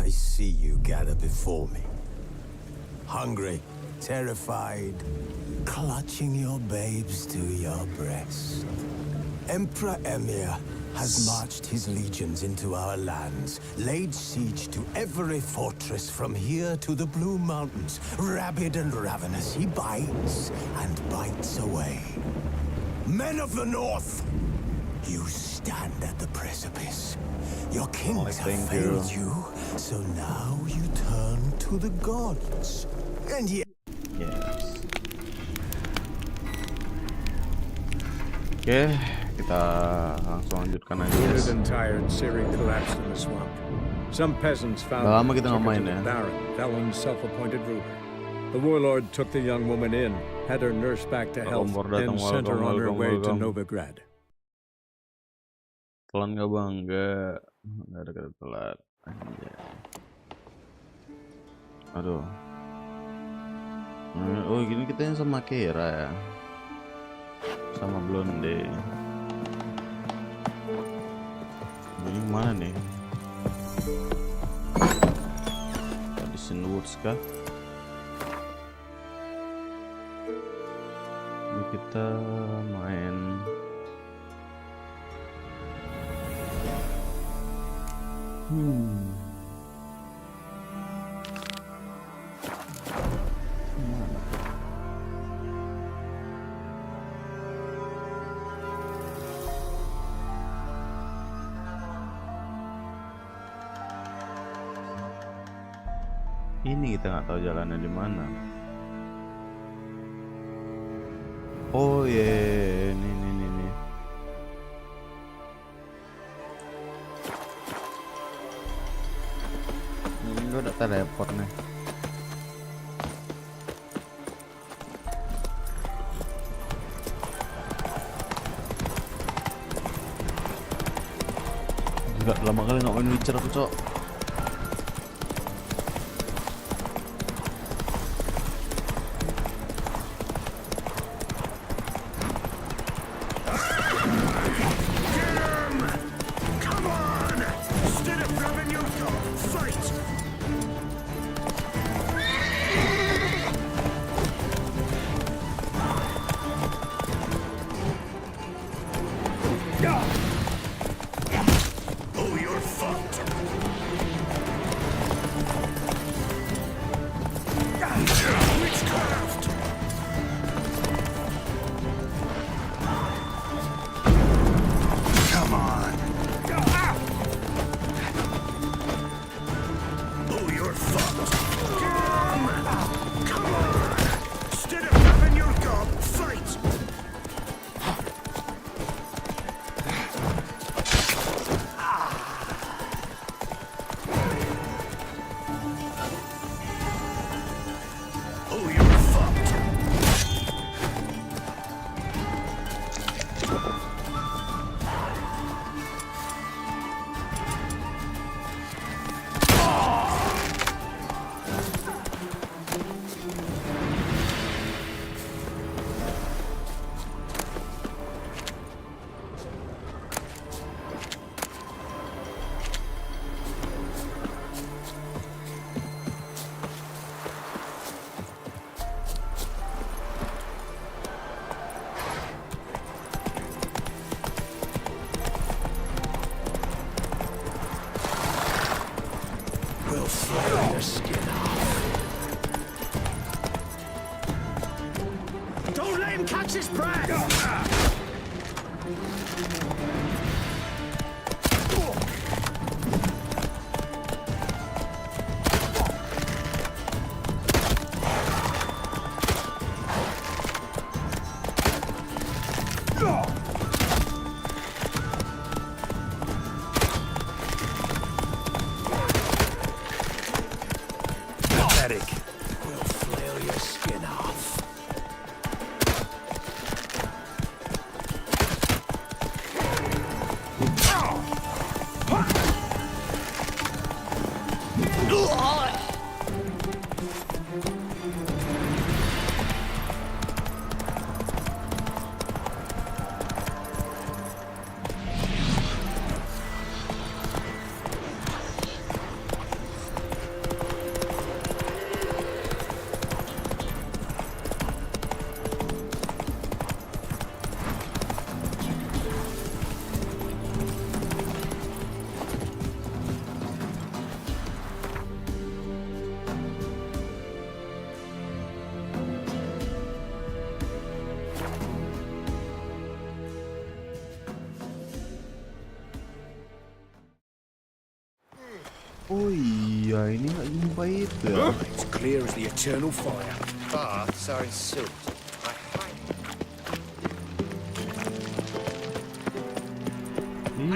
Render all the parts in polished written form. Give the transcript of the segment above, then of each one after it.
I see you gather before me. Hungry, terrified, clutching your babes to your breast. Emperor Emir has marched his legions into our lands, laid siege to every fortress from here to the Blue Mountains. Rabid and ravenous, he bites and bites away. Men of the North, you stand at the precipice. Your kings have failed you, so now you turn to the gods. And yet... Yes. Oke, kita langsung lanjutkan aja. Wounded and tired, Siri collapsed in the swamp. Some peasants found Udah lama her, kita took her ngamain to ya. the Baron, Valen's self-appointed ruler. The warlord took the young woman in, had her nursed back to health, then sent her on her way to Novigrad. Telan nggak bang? Nggak ada kata telat. Aduh. Oh gini kita yang sama Kira ya, sama Blonde. Ini mana nih? Tadi Woods kah? Ini kita main. Ini kita nggak tahu jalannya di mana. Oh yeah, ini. Ini udah teleport nih. Gak lama kali nggak main Witcher aku, Cok. Oh iya, ini nggak jumpa itu ya. It's clear as the eternal fire. Baths are in silt. I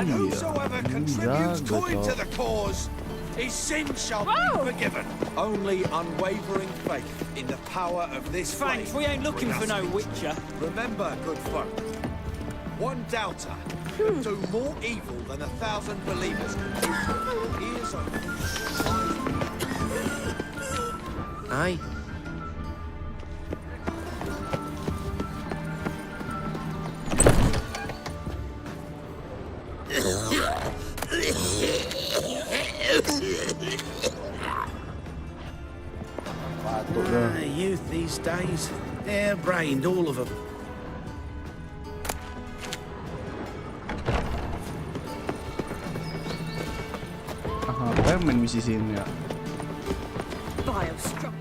And Iya, whosoever contributes jago coin to toh. the cause, his sin shall be forgiven. Only unwavering faith in the power of this flame. Thanks, we ain't looking for no witcher. Remember, good folk, one doubter can do more evil than 1,000 believers. Ears open. Aye. Youth these days, hair-brained, all of them. Apa yang main misi sini ya? Biostruck.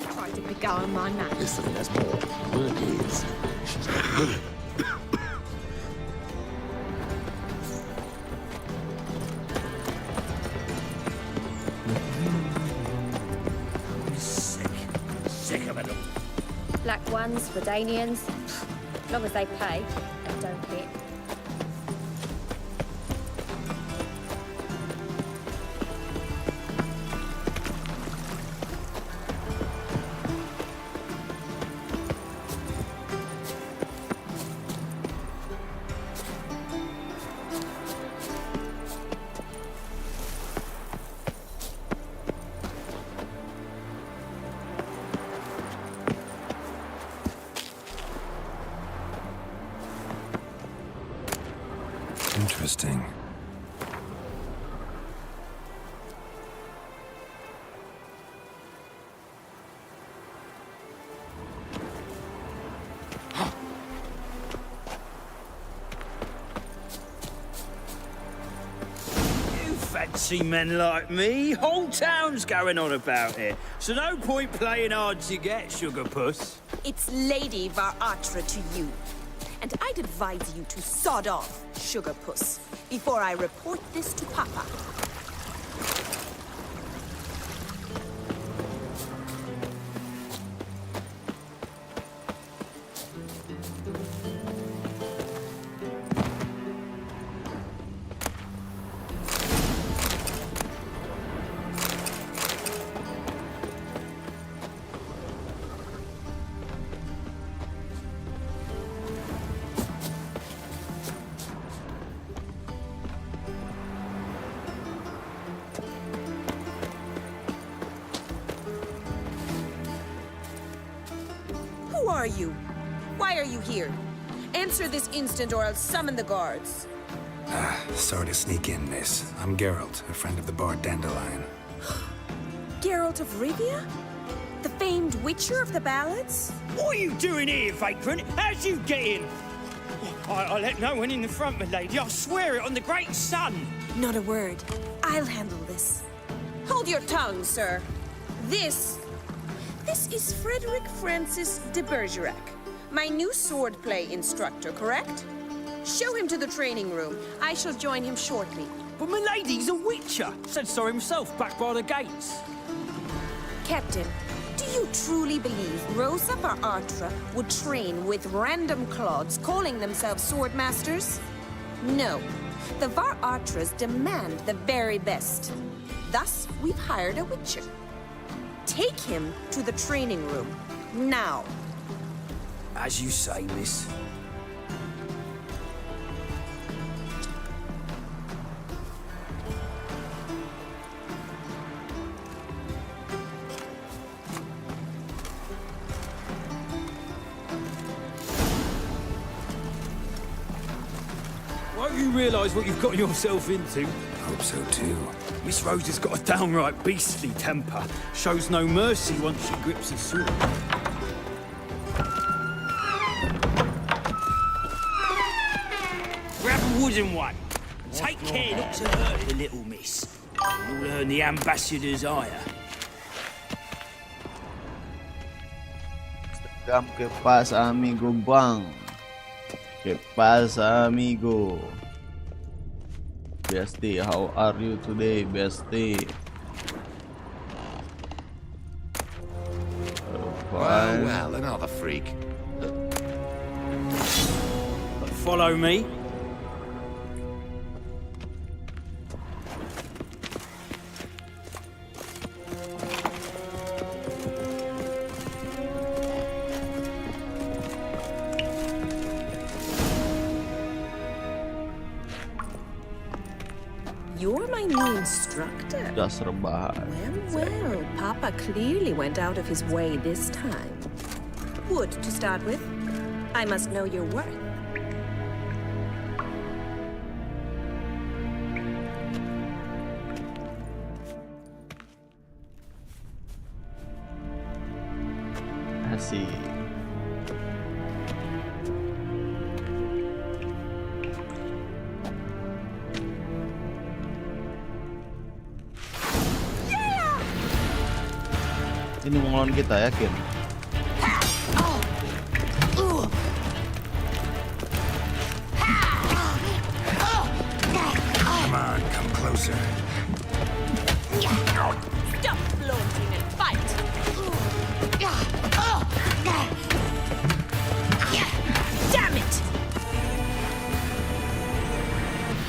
Try to beguile my man. Listen, there's more. Word is, she's not willing. Sick of it all. Black ones, Redanians. As long as they pay, they don't hit. Interesting. You fancy men like me? Whole town's going on about it. So no point playing hard to get, sugar puss. It's Lady Varatra to you. And I'd advise you to sod off, sugar puss, before I report this to Papa. Who are you? Why are you here? Answer this instant or I'll summon the guards. Sorry to sneak in, miss. I'm Geralt, a friend of the bard Dandelion. Geralt of Rivia? The famed witcher of the ballads? What are you doing here, vagrant? How'd you get in? I let no one in the front, my lady. I swear it on the great sun. Not a word. I'll handle this. Hold your tongue, sir. This is Frederick Francis de Bergerac, my new swordplay instructor, correct? Show him to the training room. I shall join him shortly. But my lady's a witcher. Said so himself back by the gates. Captain, do you truly believe Rosa Varatra would train with random clods calling themselves sword masters? No. The Varatras demand the very best. Thus, we've hired a witcher. Take him to the training room, now. As you say, miss. Won't you realise what you've got yourself into? Hope so too. Miss Rosa's got a downright beastly temper. Shows no mercy once she grips a sword. Grab a wooden one. Take care not to hurt the little miss. You'll earn the ambassador's ire. Welcome, ¿qué pasa, amigo Bang? ¿Qué pasa, amigo? Bestie, how are you today, bestie? Fine. Well, another freak. Follow me. You're my new instructor. Gas rebahan. Well, Papa clearly went out of his way this time. Wood, to start with. I must know your worth. Asik. Ini mau ngelawan kita, yakin? Come on, come closer. Stop flaunting and fight! Damn it!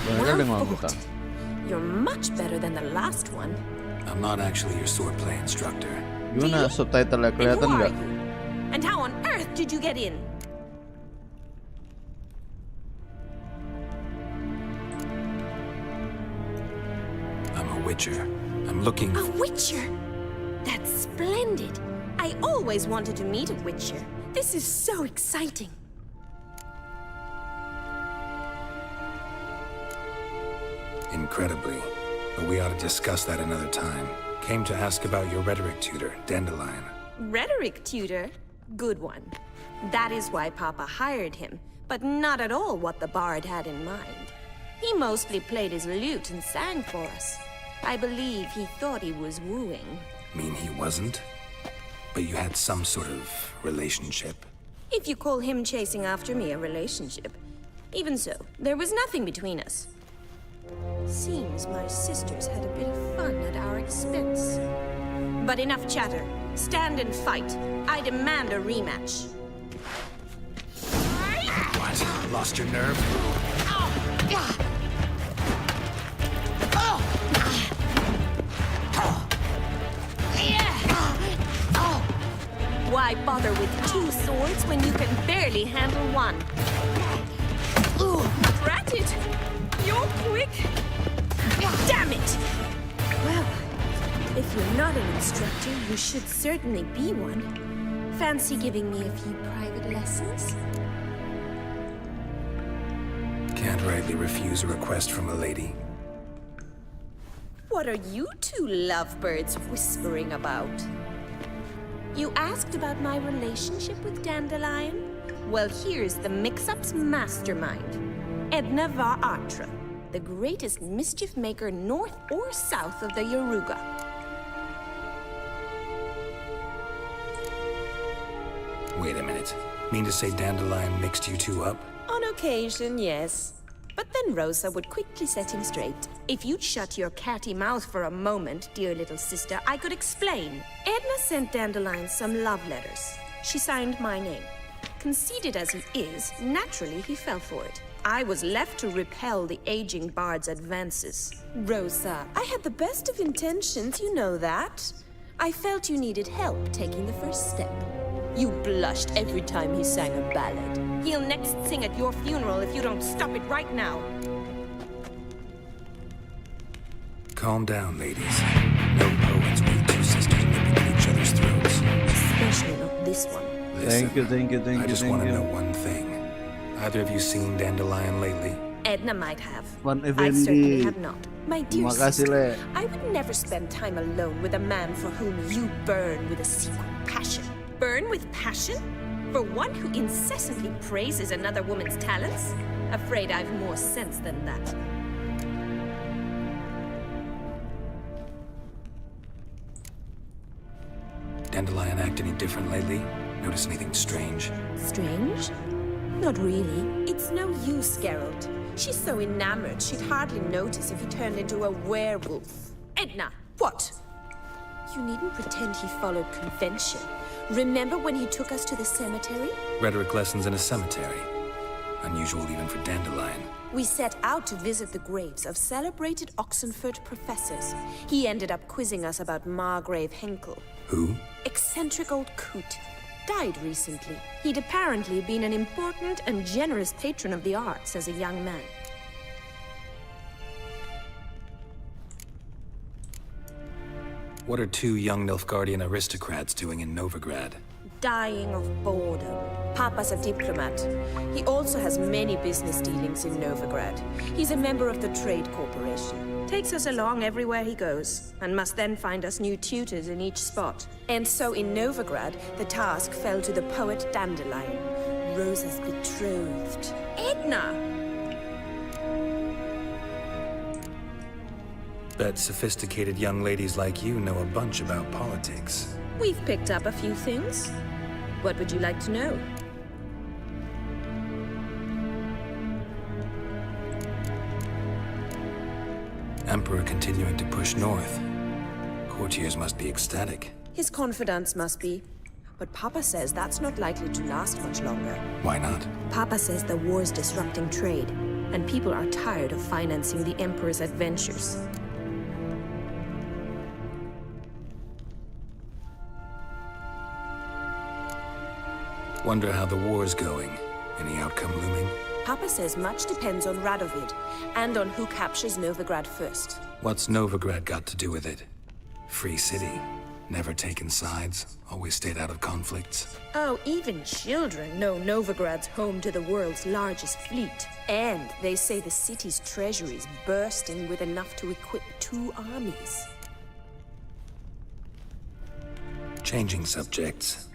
Banyak kali ngelawan kita. You're much better than the last one. I'm not actually your swordplay instructor. Gimana subtitle-nya And kelihatan who are nggak? you? And how on earth did you get in? I'm a witcher. I'm looking. A witcher? That's splendid. I always wanted to meet a witcher. This is so exciting. Incredibly. But we ought to discuss that another time. Came to ask about your rhetoric tutor, Dandelion. Rhetoric tutor? Good one. That is why Papa hired him, but not at all what the bard had in mind. He mostly played his lute and sang for us. I believe he thought he was wooing. Mean he wasn't? But you had some sort of relationship? If you call him chasing after me a relationship. Even so, there was nothing between us. Seems my sisters had a bit of fun at our expense. But enough chatter. Stand and fight. I demand a rematch. What? Lost your nerve? Why bother with two swords when you can barely handle one? Drat it! You're quick! Damn it! Well, if you're not an instructor, you should certainly be one. Fancy giving me a few private lessons? Can't rightly refuse a request from a lady. What are you two lovebirds whispering about? You asked about my relationship with Dandelion? Well, here's the mix-up's mastermind. Edna var Atra, the greatest mischief maker north or south of the Yaruga. Wait a minute. Mean to say Dandelion mixed you two up? On occasion, yes. But then Rosa would quickly set him straight. If you'd shut your catty mouth for a moment, dear little sister, I could explain. Edna sent Dandelion some love letters. She signed my name. Conceited as he is, naturally he fell for it. I was left to repel the aging bard's advances. Rosa, I had the best of intentions, you know that. I felt you needed help taking the first step. You blushed every time he sang a ballad. He'll next sing at your funeral if you don't stop it right now. Calm down, ladies. No poets with two sisters nipping at each other's throats. Especially not this one. Listen, Thank you. I just want to you. know one thing. Either of you seen Dandelion lately? Edna might have. One I event certainly di- have not. My dear Makasih, sister, Le. I would never spend time alone with a man for whom you burn with a secret passion. Burn with passion? For one who incessantly praises another woman's talents? Afraid I've more sense than that. Dandelion act any different lately? Notice anything strange? Strange? Not really. It's no use, Geralt. She's so enamored she'd hardly notice if he turned into a werewolf. Edna, what? You needn't pretend he followed convention. Remember when he took us to the cemetery? Rhetoric lessons in a cemetery. Unusual even for Dandelion. We set out to visit the graves of celebrated Oxenford professors. He ended up quizzing us about Margrave Henkel. Who? Eccentric old coot. Died recently. He'd apparently been an important and generous patron of the arts as a young man. What are two young Nilfgaardian aristocrats doing in Novigrad? Dying of boredom. Papa's a diplomat. He also has many business dealings in Novigrad. He's a member of the Trade Corporation. Takes us along everywhere he goes, and must then find us new tutors in each spot. And so in Novigrad, the task fell to the poet Dandelion, Rosa's betrothed. Edna! Bet sophisticated young ladies like you know a bunch about politics. We've picked up a few things. What would you like to know? Emperor continuing to push north. Courtiers must be ecstatic. His confidants must be. But Papa says that's not likely to last much longer. Why not? Papa says the war's disrupting trade, and people are tired of financing the Emperor's adventures. Wonder how the war's going. Any outcome looming? Papa says much depends on Radovid, and on who captures Novigrad first. What's Novigrad got to do with it? Free city. Never taken sides. Always stayed out of conflicts. Oh, even children know Novigrad's home to the world's largest fleet. And they say the city's treasury's bursting with enough to equip 2 armies. Changing subjects.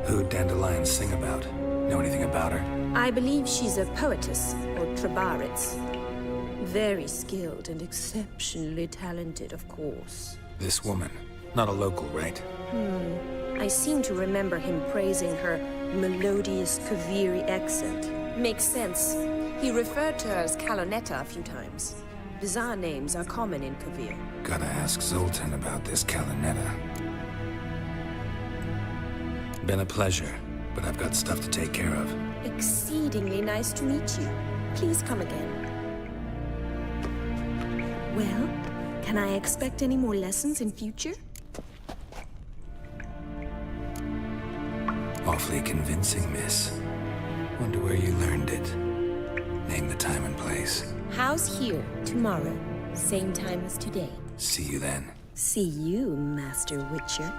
Who'd Dandelion sing about? Know anything about her? I believe she's a poetess, or Trabaritz. Very skilled and exceptionally talented, of course. This woman. Not a local, right? I seem to remember him praising her melodious Kaviri accent. Makes sense. He referred to her as Calonetta a few times. Bizarre names are common in Kavir. Gotta ask Zoltan about this Calonetta. Been a pleasure, but I've got stuff to take care of. Exceedingly nice to meet you. Please come again. Well, can I expect any more lessons in future? Awfully convincing, miss. Wonder where you learned it. Name the time and place. House here, tomorrow. Same time as today. See you then. See you, Master Witcher.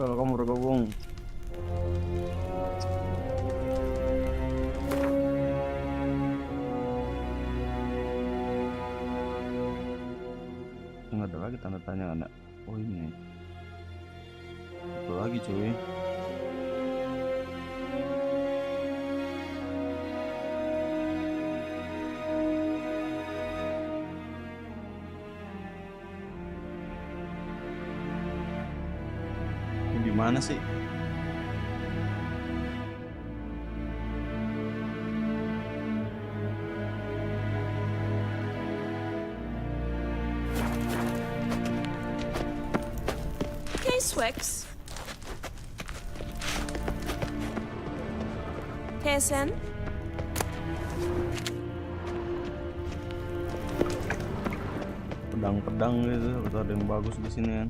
kalau kamu bergabung. Nggak ada lagi tanda tanya anak. Oh ini. Apa lagi cuy? Ini di mana sih? Swix. Kesen? Pedang-pedang gitu, atau ada yang bagus di sini kan?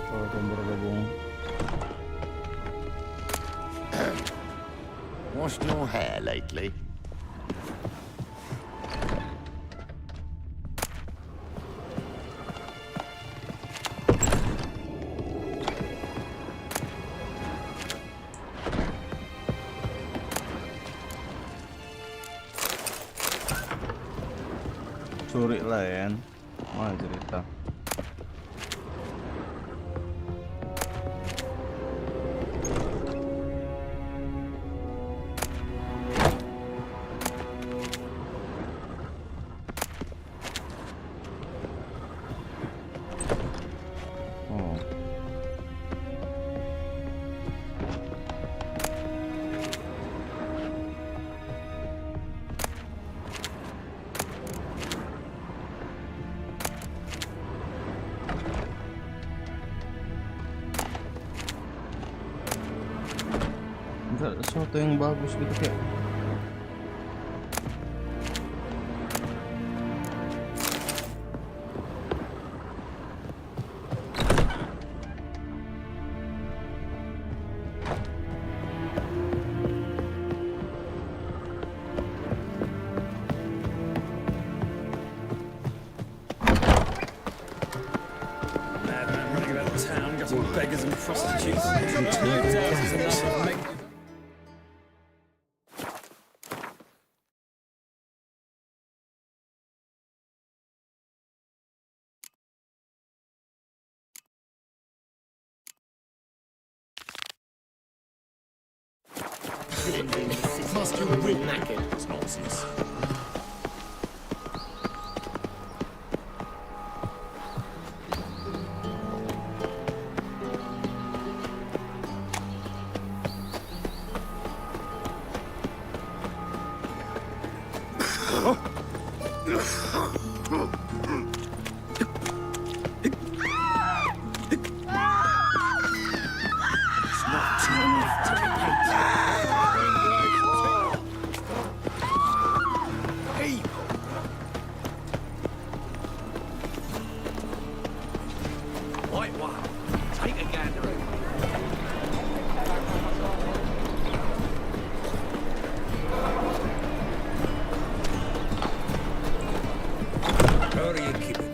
Kalau kamu bergabung. Washed your hair lately? Curi lah ya, mana cerita. Oh. Ada sesuatu yang bagus gitu kayak. Madman running about town, gutting beggars and prostitutes. Must you win knackered? It's nonsense. Right one. Take a gander. How are you keeping?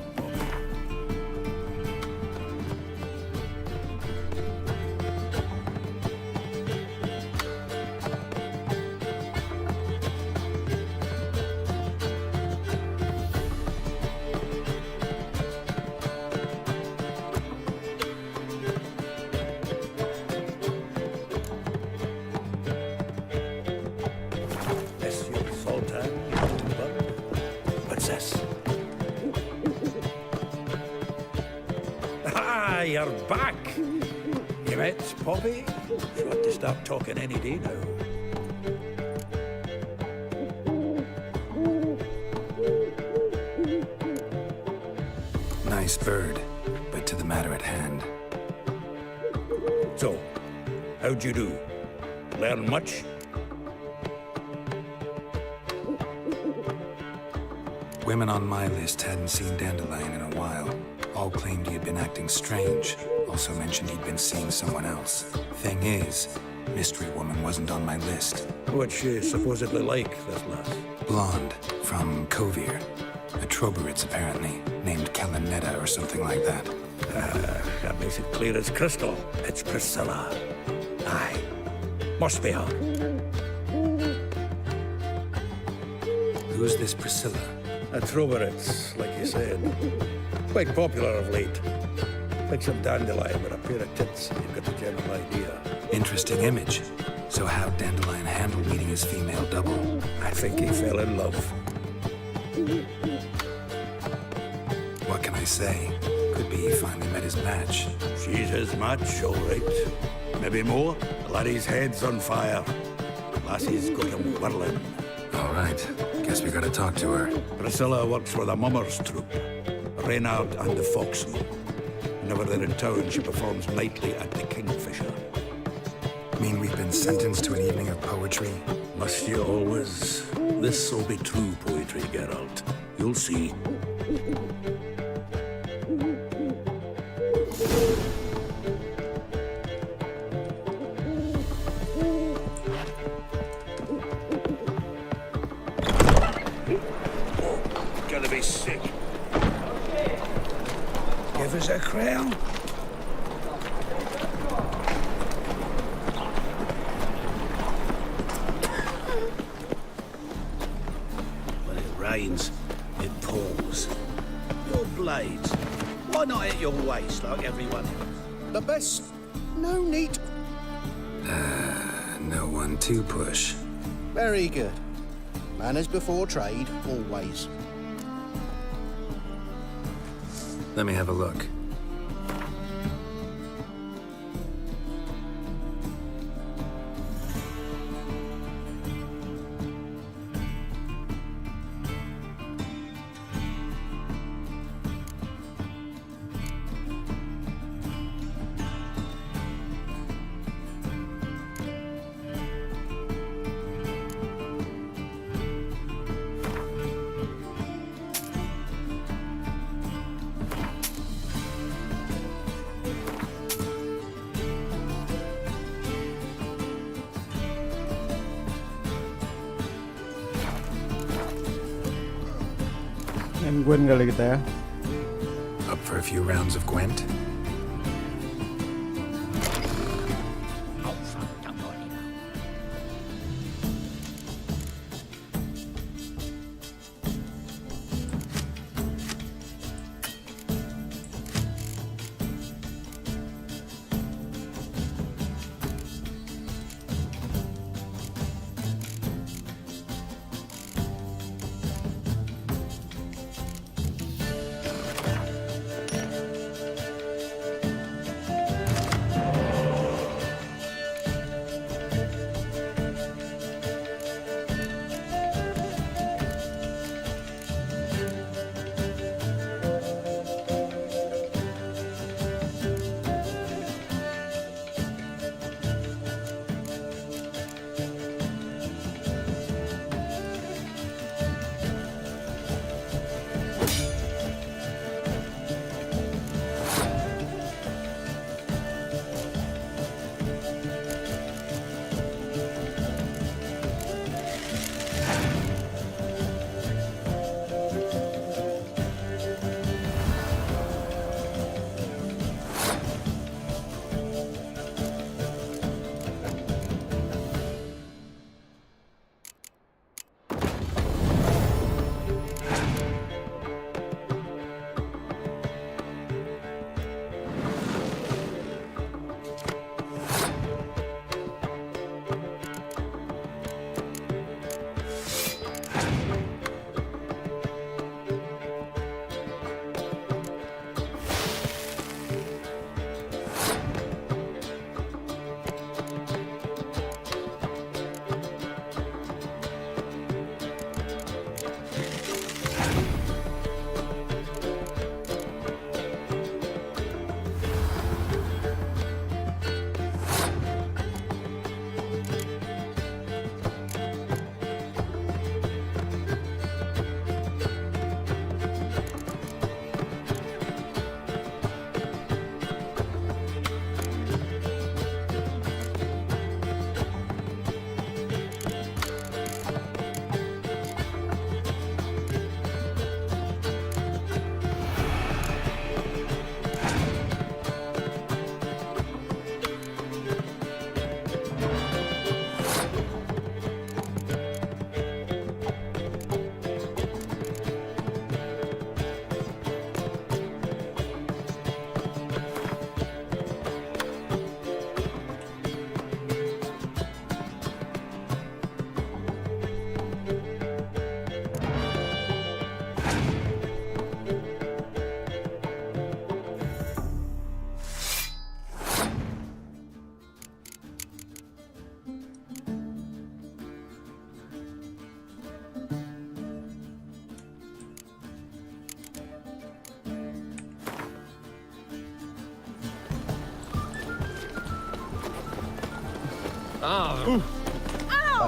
Ah, you're back. You met Poppy? She ought to start talking any day now. Nice bird, but to the matter at hand. So, how'd you do? Learn much? Women on my list hadn't seen Dandelion in a while. All claimed he had been acting strange. Also mentioned he'd been seeing someone else. Thing is, Mystery Woman wasn't on my list. What's she supposedly like, this lass? Blonde, from Kovir. A Troberitz, apparently, named Calinetta or something like that. That makes it clear as crystal. It's Priscilla. Aye. Must be her. Who's this Priscilla? A Troberitz, like you said. Quite popular of late. Like some dandelion with a pair of tits. You've got the general idea. Interesting image. So how'd Dandelion handle meeting his female double? I think he fell in love. What can I say? Could be he finally met his match. She's his match, all right. Maybe more. The laddie's head's on fire. Lassie's got him whirling. All right. Guess we gotta talk to her. Priscilla works with a mummers troupe. Reynard and the Foxen. Whenever they're in town, she performs nightly at the Kingfisher. Mean we've been sentenced to an evening of poetry? Must you always? This'll be true poetry, Geralt. You'll see. Oh, gonna be sick. Give us a crown. It pours. Your blades. Why not at your waist like everyone else? The best. No need. No one to push. Very good. Manners before trade, always. Let me have a look. Em quên kali kita ya. Up for a few rounds of Gwent?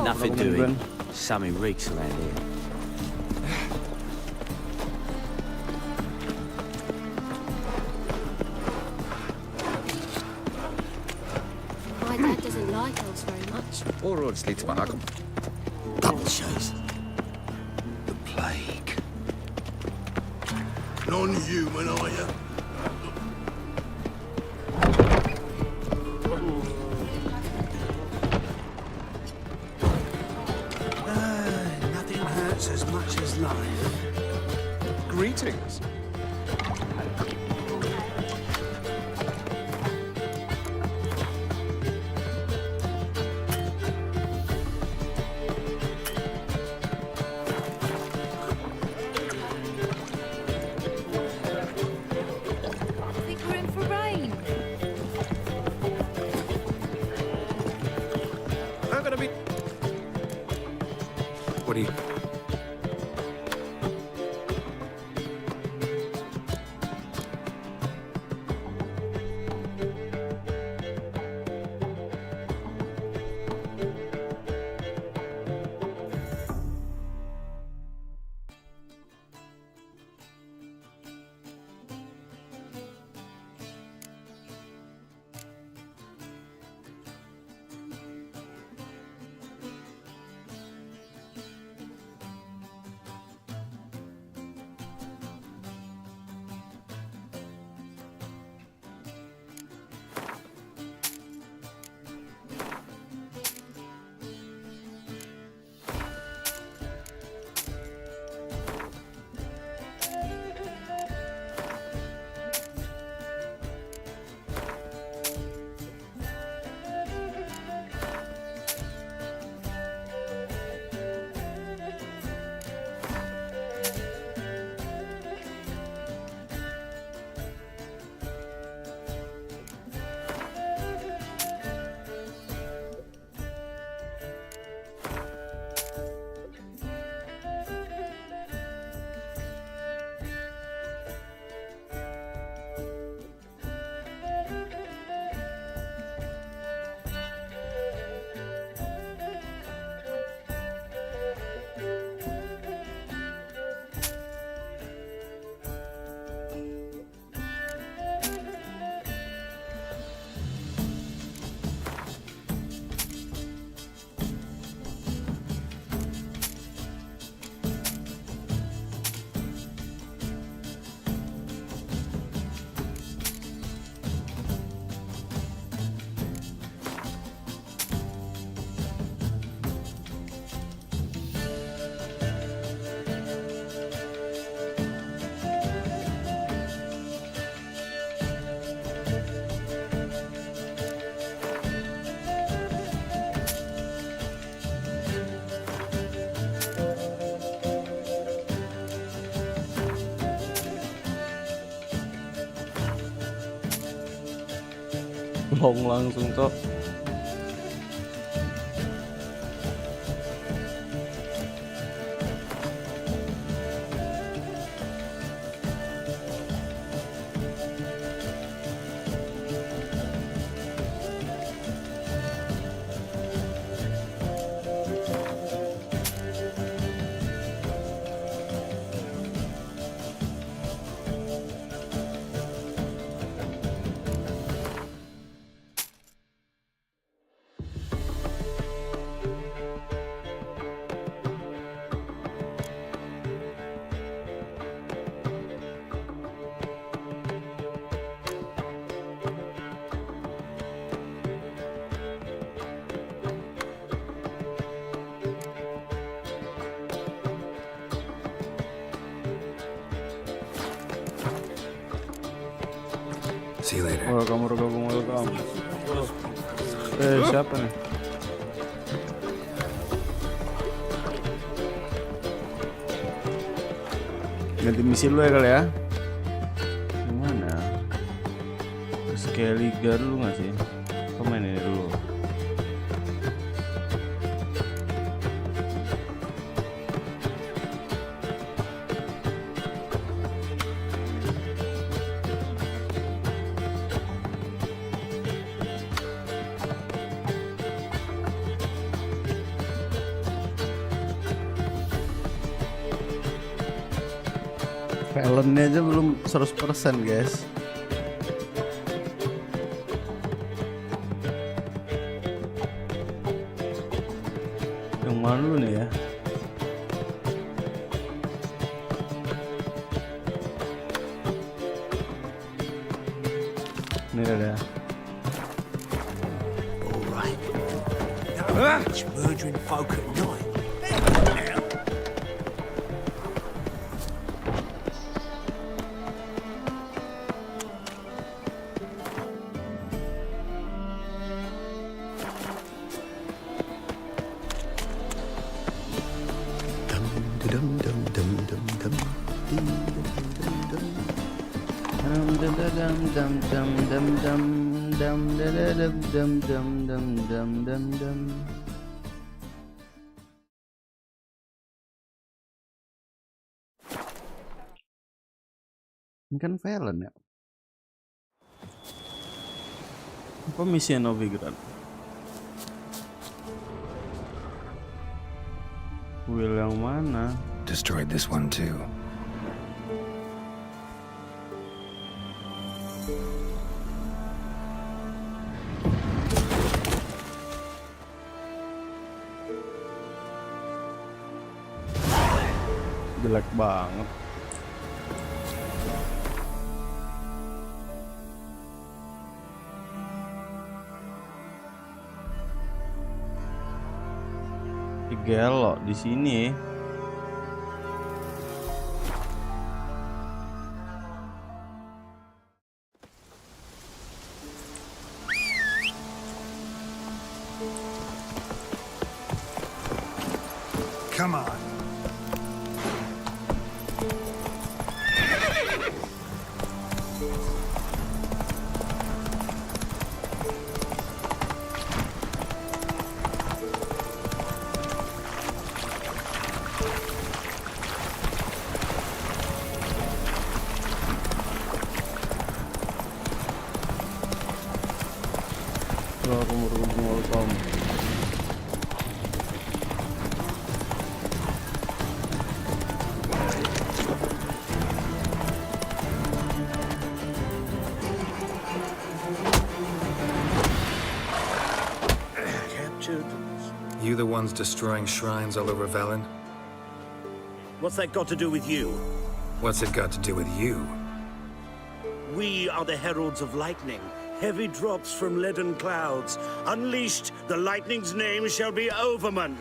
Nothing doing. Something reeks around here. My dad doesn't like elves very much. Slits maken. Double chase. The plague. Non-human, are you? Nothing hurts as much as life. Greetings. I think we're in for rain. I'm gonna be. What do you... Long langsung kok. See you later. Welcome. Siapa nih? Ganti misi dulu ya kali ya. Gimana? Sekali liga dulu nggak sih? Komen ini dulu. Filmnya aja belum 100% guys. Yang mana dulu nih ya? Ini ada. Alright. It's murdering folk at night. Ini kan Valen ya. Apa misi Novigrad? Will yang mana? Destroyed this one too. Jelek banget. Gelok di sini. Come on. You the ones destroying shrines all over Velen? What's that got to do with you? What's it got to do with you? We are the heralds of lightning. Heavy drops from leaden clouds. Unleashed, the lightning's name shall be Overman.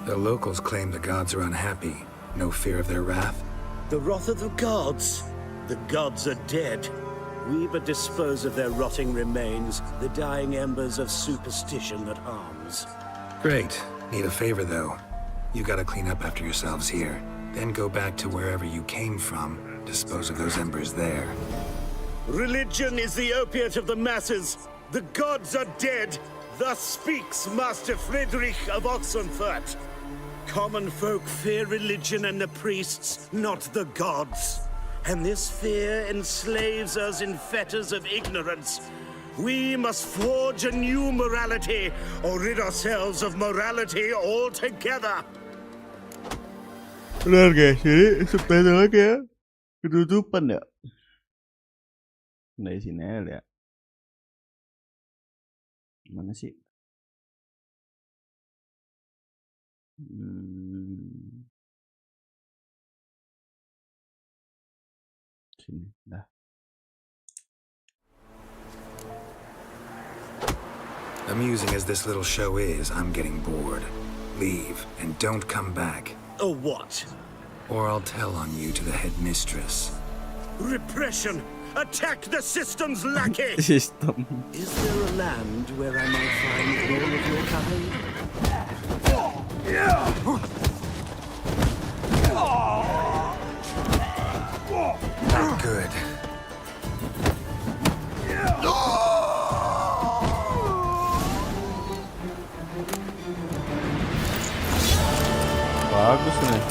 The locals claim the gods are unhappy. No fear of their wrath? The wrath of the gods? The gods are dead. We but dispose of their rotting remains, the dying embers of superstition that harms. Great. Need a favor, though. You gotta clean up after yourselves here. Then go back to wherever you came from. Dispose of those embers there. Religion is the opiate of the masses. The gods are dead. Thus speaks Master Friedrich of Oxenfurt. Common folk fear religion and the priests, not the gods. And this fear enslaves us in fetters of ignorance. We must forge a new morality, or rid ourselves of morality altogether. Benar guys, jadi subtitle ya ketutupan ya. Dari sini aja ya. Mana sih? Sini, dah. Amusing as this little show is, I'm getting bored. Leave, and don't come back. Or what? Or I'll tell on you to the headmistress. Repression! Attack the system's lackey! System. Is there a land where I might find all of your kind? Good. Bagus nih.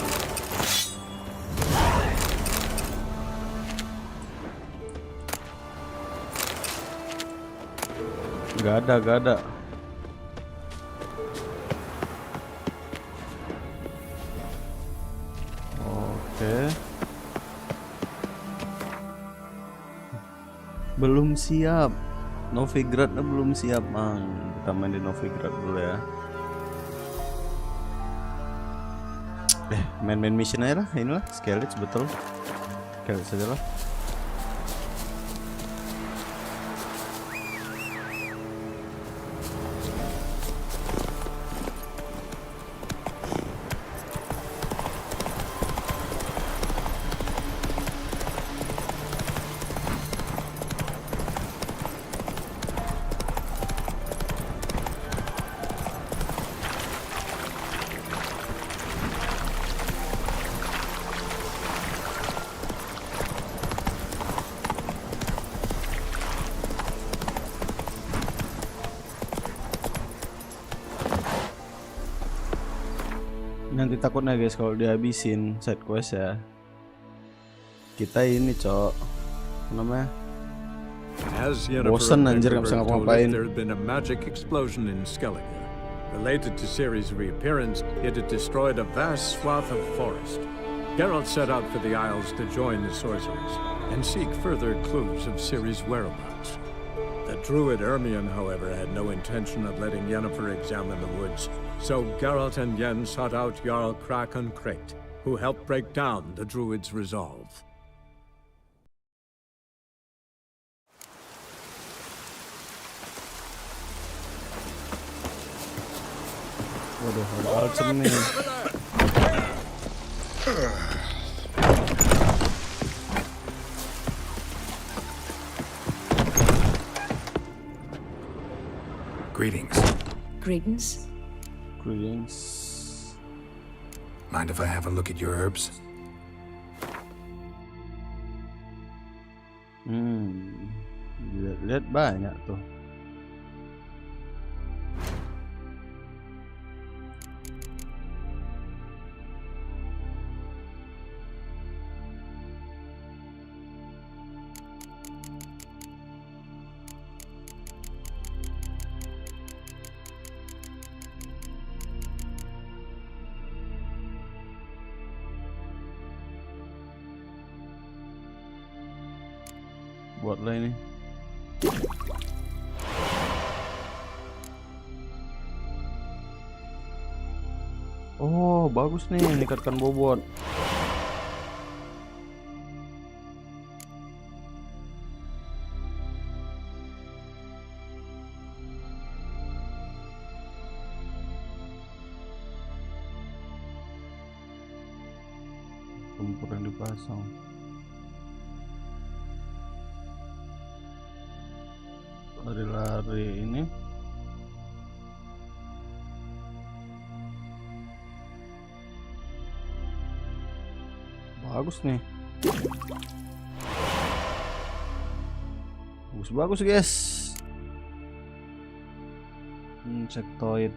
Gak ada. Belum siap. Novigradnya belum siap, Mang. Kita main di Novigrad dulu ya. Main mission aja lah. Inilah Skeleton betul. Skeleton saja lah. Nanti takutnya guys kalau dihabisin side quest ya. Kita ini cok, apa namanya? Bosan anjir nggak bisa ngapa-ngapain. There had been a magic explosion in Skellige. Related to Ciri's reappearance, it had destroyed a vast swath of forest. Geralt set out for the Isles to join the sorcerers and seek further clues of Ciri's whereabouts. The druid Ermion, however, had no intention of letting Yennefer examine the woods, so Geralt and Yen sought out Jarl Krakon Krayt, who helped break down the druid's resolve. Waduh, ada alcem nih. Greetings. Greetings. Greetings. Mind if I have a look at your herbs? Lihat banyak tuh. Buatlah ini. Oh, bagus nih meningkatkan bobot. Kompor yang dipasang. Lari-lari ini bagus nih, bagus guys. Insectoid.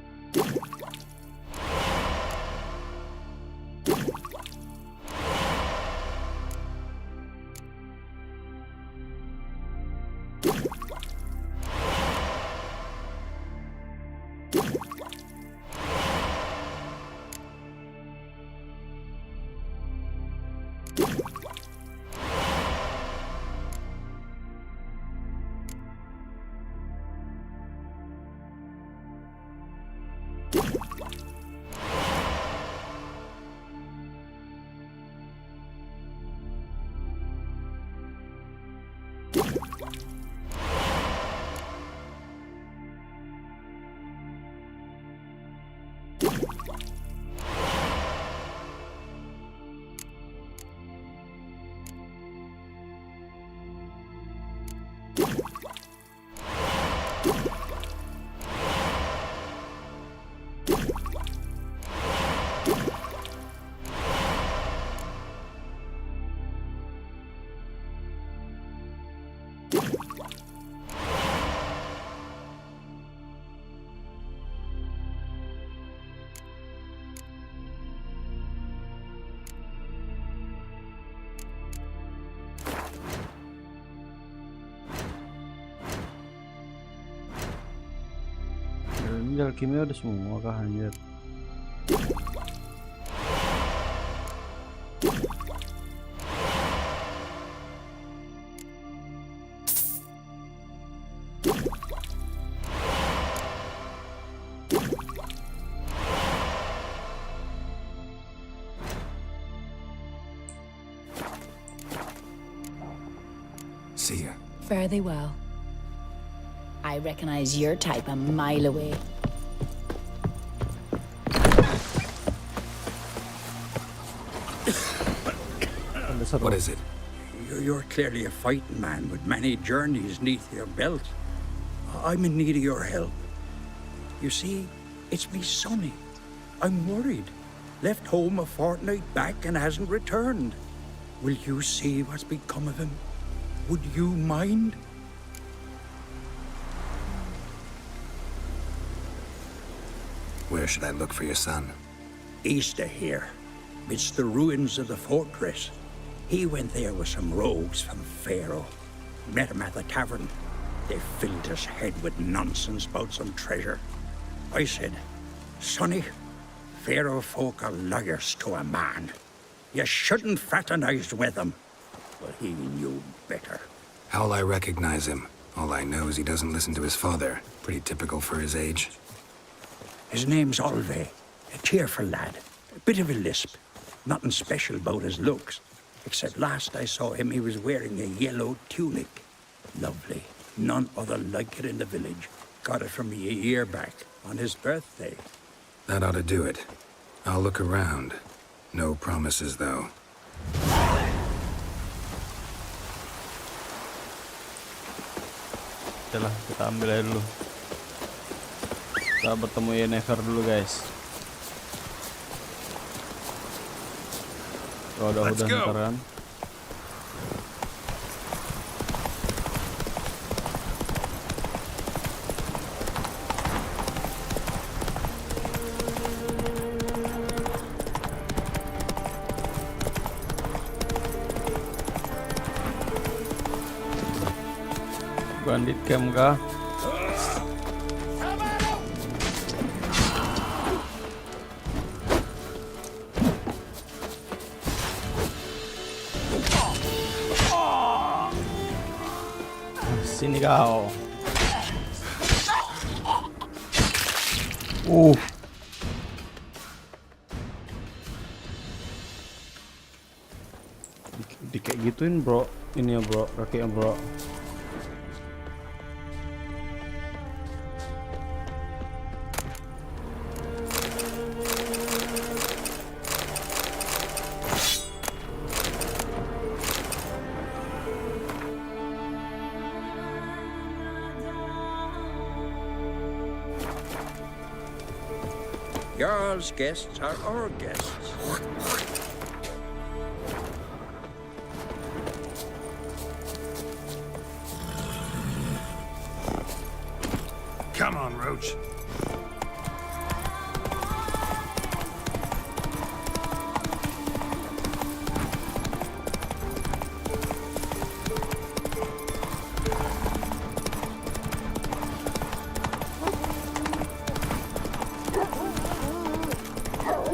Ini alkimia udah semua kah anjir? See ya. Fare thee well. I recognize your type a mile away. What is it? You're clearly a fighting man with many journeys neath your belt. I'm in need of your help. You see, it's me Sonny. I'm worried. Left home a fortnight back and hasn't returned. Will you see what's become of him? Would you mind? Where should I look for your son? East of here, midst the ruins of the fortress. He went there with some rogues from Pharaoh. Met him at the tavern. They filled his head with nonsense about some treasure. I said, Sonny, Pharaoh folk are liars to a man. You shouldn't fraternize with them. But he knew better. How'll I recognize him? All I know is he doesn't listen to his father. Pretty typical for his age. His name's Olve. A cheerful lad. A bit of a lisp. Nothing special about his looks. Except last I saw him, he was wearing a yellow tunic. Lovely. None other like it in the village. Got it from me a year back, on his birthday. That ought to do it. I'll look around. No promises, though. Oke lah, kita ambil aja dulu. Kita bertemu Yennefer dulu guys. Kalau udah ntar kan. Bandit camp kah? Sini kau. Di kayak gituin bro, ini ya bro, kakinya bro. Y'all's guests are our guests. Come on, Roach.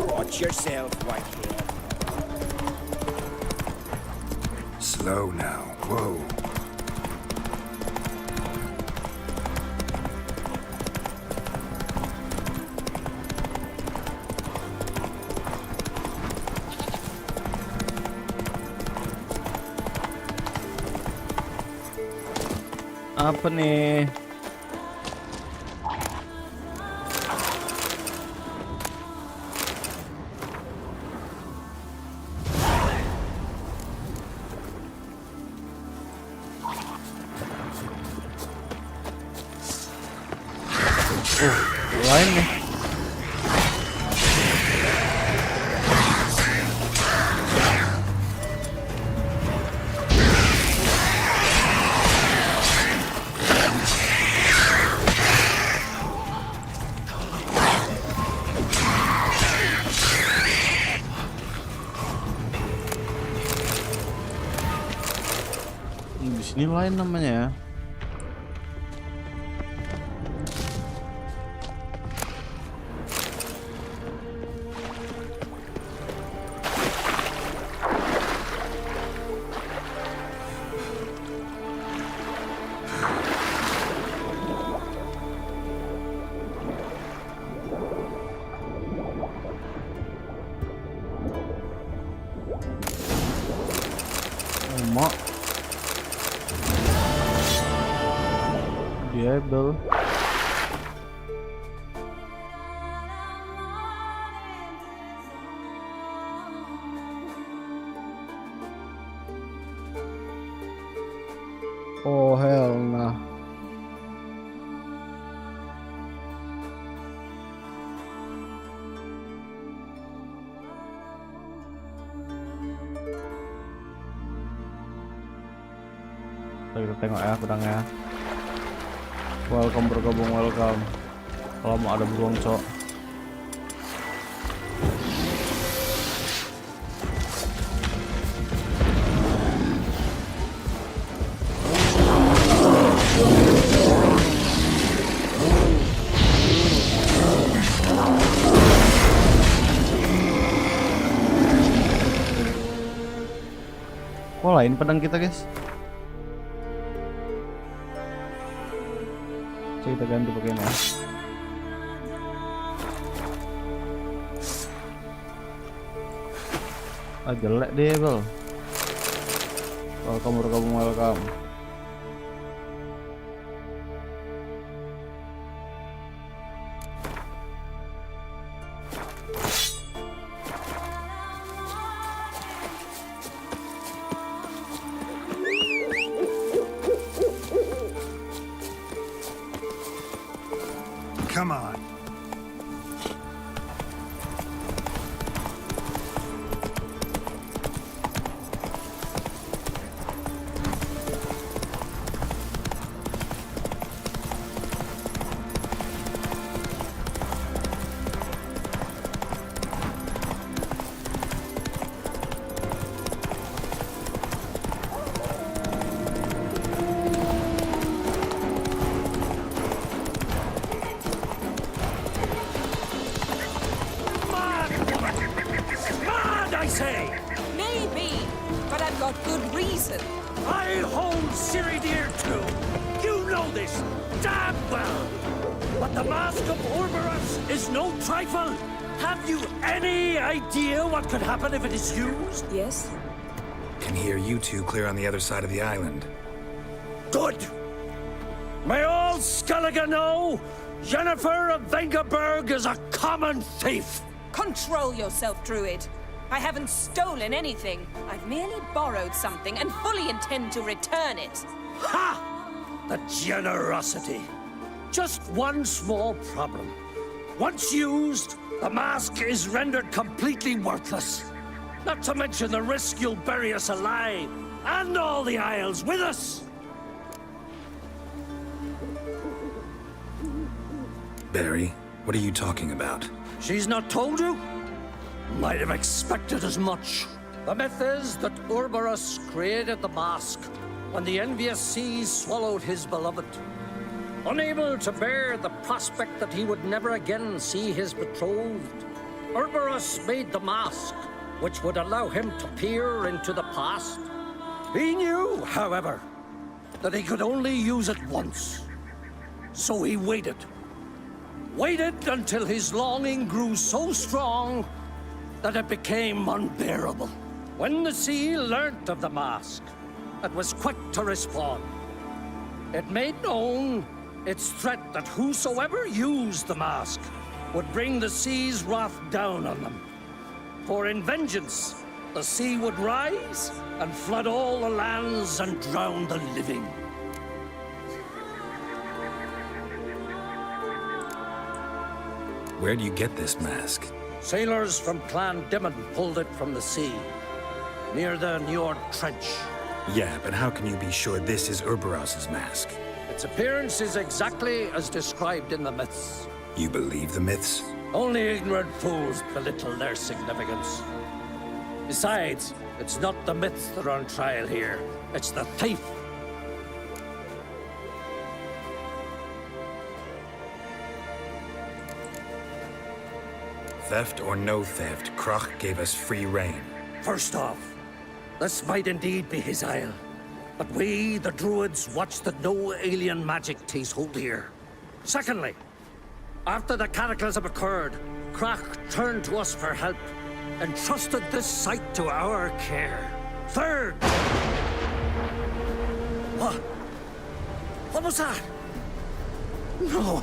Watch yourself, Whitehair. Slow now. Whoa. Apa nih? Lain nih. Di sini lain namanya ya. label. Oh hell nah. Kita tengok ya pedangnya. Welcome, bergabung, welcome. Kalau mau ada beruang cok. Kok lain pedang kita guys? Kita ganti pakainya. Jelek deh bel. Welcome, bergabung, welcome. Come on. Maybe, but I've got good reason. I hold Ciri dear too. You know this damn well. But the Mask of Orberus is no trifle. Have you any idea what could happen if it is used? Yes. Can hear you two clear on the other side of the island. Good. May all Skellige know Jennifer of Vengerberg is a common thief. Control yourself, Druid. I haven't stolen anything. I've merely borrowed something and fully intend to return it. Ha! The generosity. Just one small problem. Once used, the mask is rendered completely worthless. Not to mention the risk you'll bury us alive, and all the Isles with us. Barry, what are you talking about? She's not told you? Might have expected as much. The myth is that Orberus created the mask when the envious seas swallowed his beloved. Unable to bear the prospect that he would never again see his betrothed, Orberus made the mask, which would allow him to peer into the past. He knew, however, that he could only use it once. So he waited. Waited until his longing grew so strong that it became unbearable. When the sea learnt of the mask, it was quick to respond. It made known its threat that whosoever used the mask would bring the sea's wrath down on them. For in vengeance, the sea would rise and flood all the lands and drown the living. Where do you get this mask? Sailors from Clan Dimon pulled it from the sea, near the Njord Trench. Yeah, but how can you be sure this is Orberus's mask? Its appearance is exactly as described in the myths. You believe the myths? Only ignorant fools belittle their significance. Besides, it's not the myths that are on trial here. It's the thief. Theft or no theft, Krach gave us free rein. First off, this might indeed be his isle. But we, the Druids, watch that no alien magic takes hold here. Secondly, after the cataclysm occurred, Krach turned to us for help and trusted this site to our care. Third... What? What was that? No.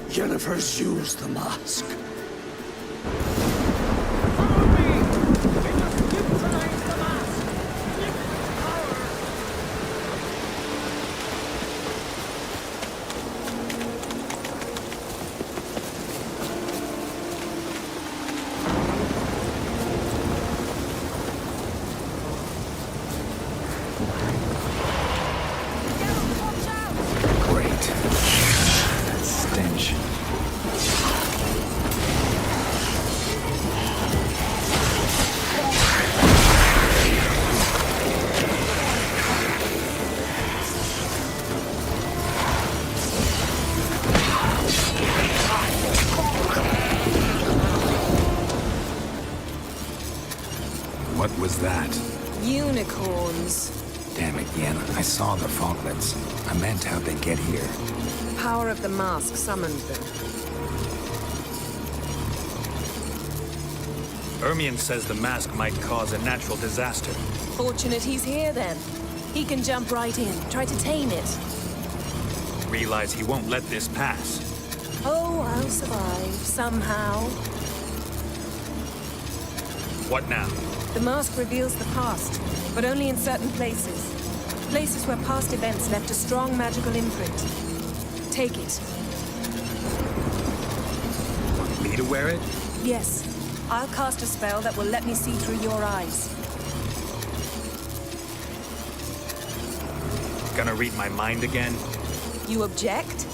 Jennifer's used the mask. What was that? Unicorns. Damn it, Yen. I saw the foglets. I meant how'd they get here. The power of the mask summoned them. Ermion says the mask might cause a natural disaster. Fortunate he's here, then. He can jump right in, try to tame it. Realize he won't let this pass. Oh, I'll survive, somehow. What now? The mask reveals the past, but only in certain places. Places where past events left a strong magical imprint. Take it. Want me to wear it? Yes. I'll cast a spell that will let me see through your eyes. Gonna read my mind again? You object?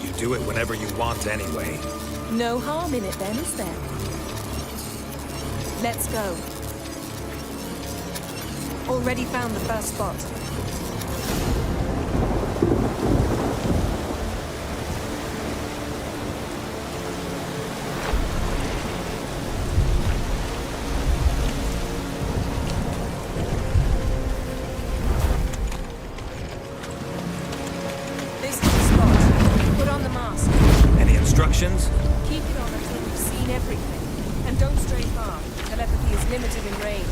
You do it whenever you want anyway. No harm in it then, is there? Let's go. Already found the first spot. This is the spot. Put on the mask. Any instructions? Keep it on until you've seen everything. And don't stray far. Telepathy is limited in range.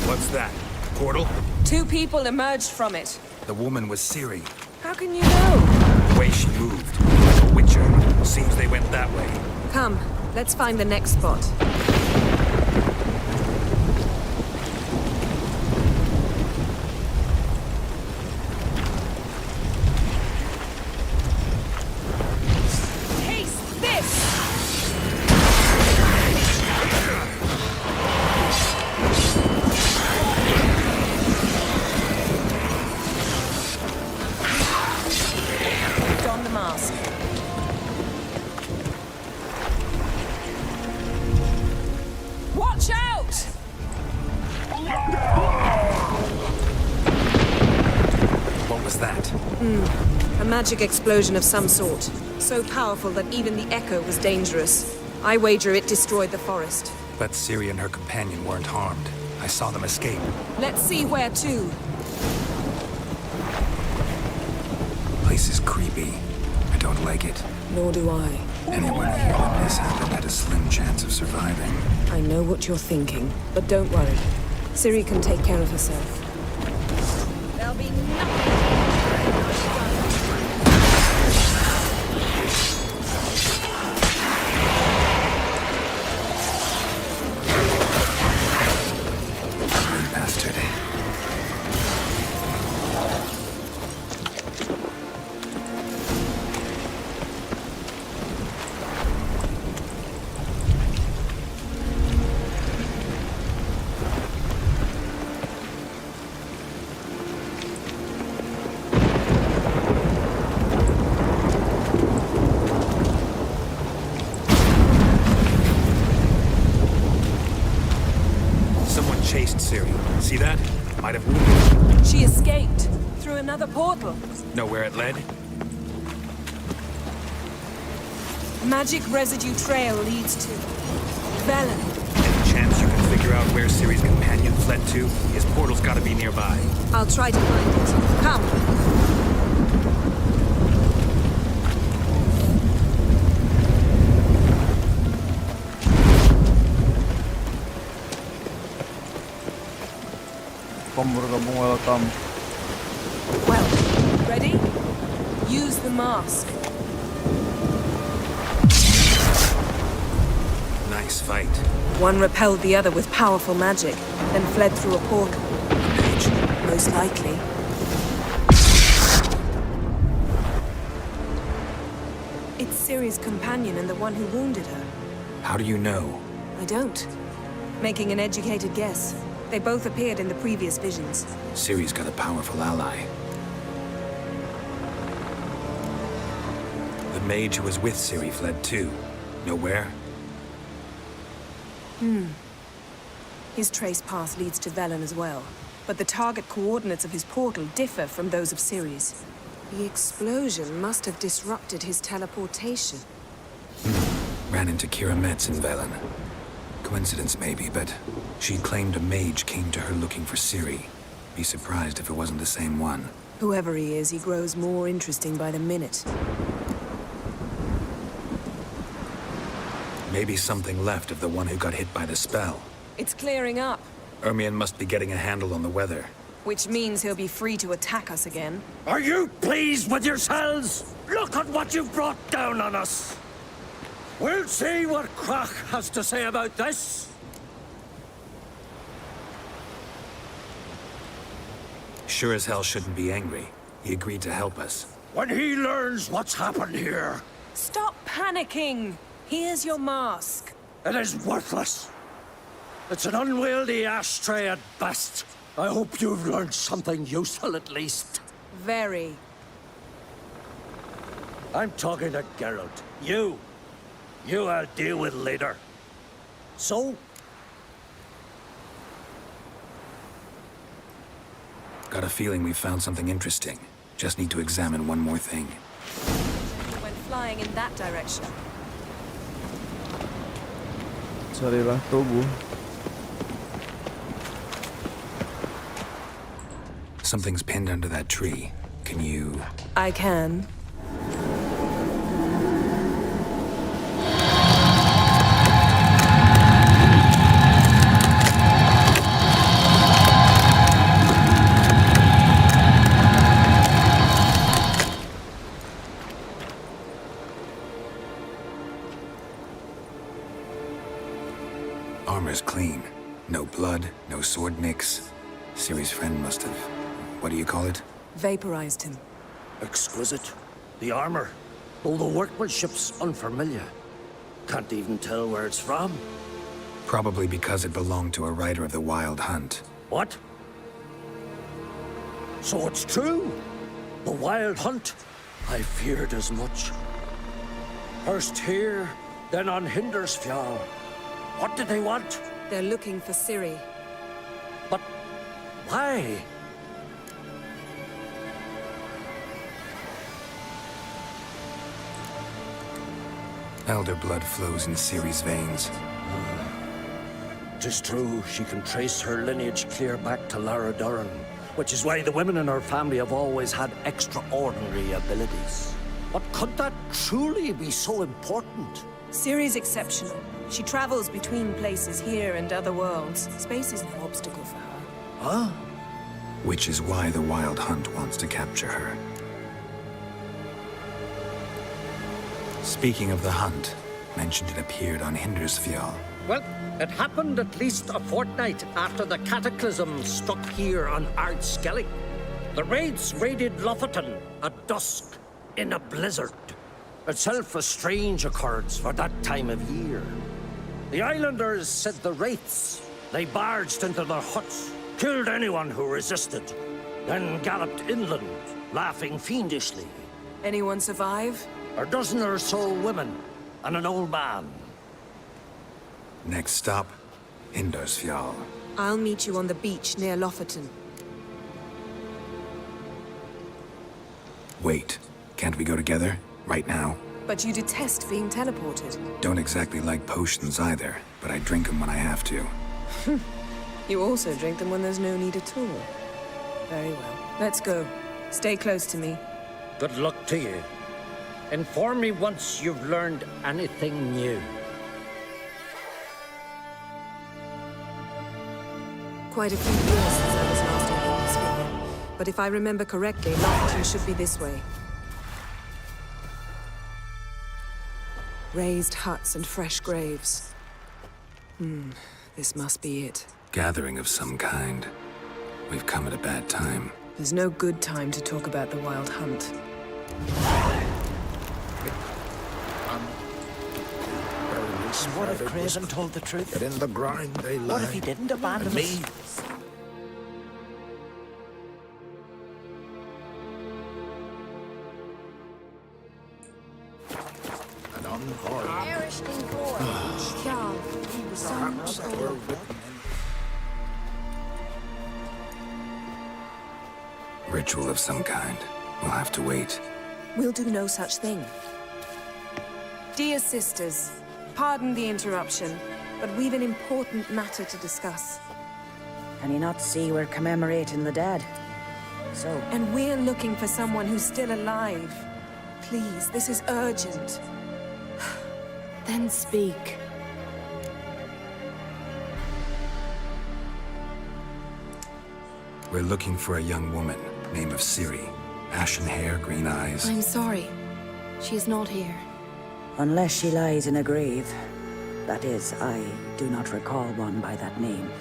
What's that? Portal? 2 people emerged from it. The woman was Ciri. How can you know? The way she moved. Like a witcher. Seems they went that way. Come, let's find the next spot. Taste this! Don the mask. Watch out! What was that? A magic explosion of some sort. So powerful that even the echo was dangerous. I wager it destroyed the forest. But Ciri and her companion weren't harmed. I saw them escape. Let's see where to. Place is creepy. I don't like it. Nor do I. Anyone here in this happened had a slim chance of surviving. I know what you're thinking, but don't worry. Ciri can take care of herself. There'll be Bastard. Someone chased Ciri. See that? Might have wounded. She escaped through another portal. Know where it led? Magic residue trail leads to Velen. Any chance you can figure out where Ciri's companion fled to? His portal's gotta be nearby. I'll try to find it. Come. Welcome. Well, Ready? Use the mask. Nice fight. One repelled the other with powerful magic, then fled through a portal. Most likely. It's Ciri's companion and the one who wounded her. How do you know? I don't. Making an educated guess. They both appeared in the previous visions. Ciri's got a powerful ally. The mage who was with Ciri fled too. Know where? His trace path leads to Velen as well. But the target coordinates of his portal differ from those of Ciri's. The explosion must have disrupted his teleportation. Ran into Kira Metz in Velen. Coincidence maybe, but she claimed a mage came to her looking for Ciri. Be surprised if it wasn't the same one. Whoever he is, he grows more interesting by the minute. Maybe something left of the one who got hit by the spell. It's clearing up, Ermion must be getting a handle on the weather. which means he'll be free to attack us again. Are you pleased with yourselves? Look at what you've brought down on us. We'll see what Krach has to say about this. Sure as hell shouldn't be angry. He agreed to help us. When he learns what's happened here, Stop panicking! Here's your mask. it is worthless. It's an unwieldy ashtray at best. I hope you've learned something useful at least. Very. I'm talking to Geralt. You I'll deal with later. So? Got a feeling we found something interesting. Just need to examine one more thing. Went flying in that direction. Carilah tubuh. Something's pinned under that tree. Can you... I can. Armor's clean. No blood, no sword nicks. Ciri's friend must have... What do you call it? Vaporized him. Exquisite. The armor. Though the workmanship's unfamiliar. Can't even tell where it's from. Probably because it belonged to a rider of the Wild Hunt. What? So it's true? The Wild Hunt? I feared as much. First here, then on Hindersfjall. What did they want? They're looking for Ciri. But why? Elder blood flows in Ciri's veins. 'Tis true, she can trace her lineage clear back to Lara Duran, which is why the women in her family have always had extraordinary abilities. But could that truly be so important? Ciri's exceptional. She travels between places here and other worlds. Space is no obstacle for her. Huh? Which is why the Wild Hunt wants to capture her. Speaking of the hunt, mentioned it appeared on Hindersfjall. Well, it happened at least a fortnight after the cataclysm struck here on Ardskellig. The raids raided Lofoten at dusk in a blizzard. Itself a strange occurrence for that time of year. The islanders said the wraiths. They barged into their huts, killed anyone who resisted, then galloped inland, laughing fiendishly. Anyone survive? A dozen or so women and an old man. Next stop, Hindersfjall. I'll meet you on the beach near Lofoten. Wait, can't we go together? Right now? But you detest being teleported. Don't exactly like potions either, but I drink them when I have to. You also drink them when there's no need at all. Very well. Let's go. Stay close to me. Good luck to you. Inform me once you've learned anything new. Quite a few years since I was last on Hindersfjall. But if I remember correctly, Lofton should be this way. Raised huts and fresh graves. This must be it. Gathering of some kind. We've come at a bad time. There's no good time to talk about the Wild Hunt. What if Craven told the truth? That in the grind they lie. What if he didn't abandon me? us? An unharmed. Perished in gore. Perhaps that were written Ritual of some kind. We'll have to wait. We'll do no such thing. Dear sisters, pardon the interruption, but we've an important matter to discuss. Can you not see we're commemorating the dead? So... And we're looking for someone who's still alive. Please, this is urgent. Then speak. We're looking for a young woman, name of Ciri. Ashen hair, green eyes. I'm sorry. She is not here. Unless she lies in a grave. That is, I do not recall one by that name.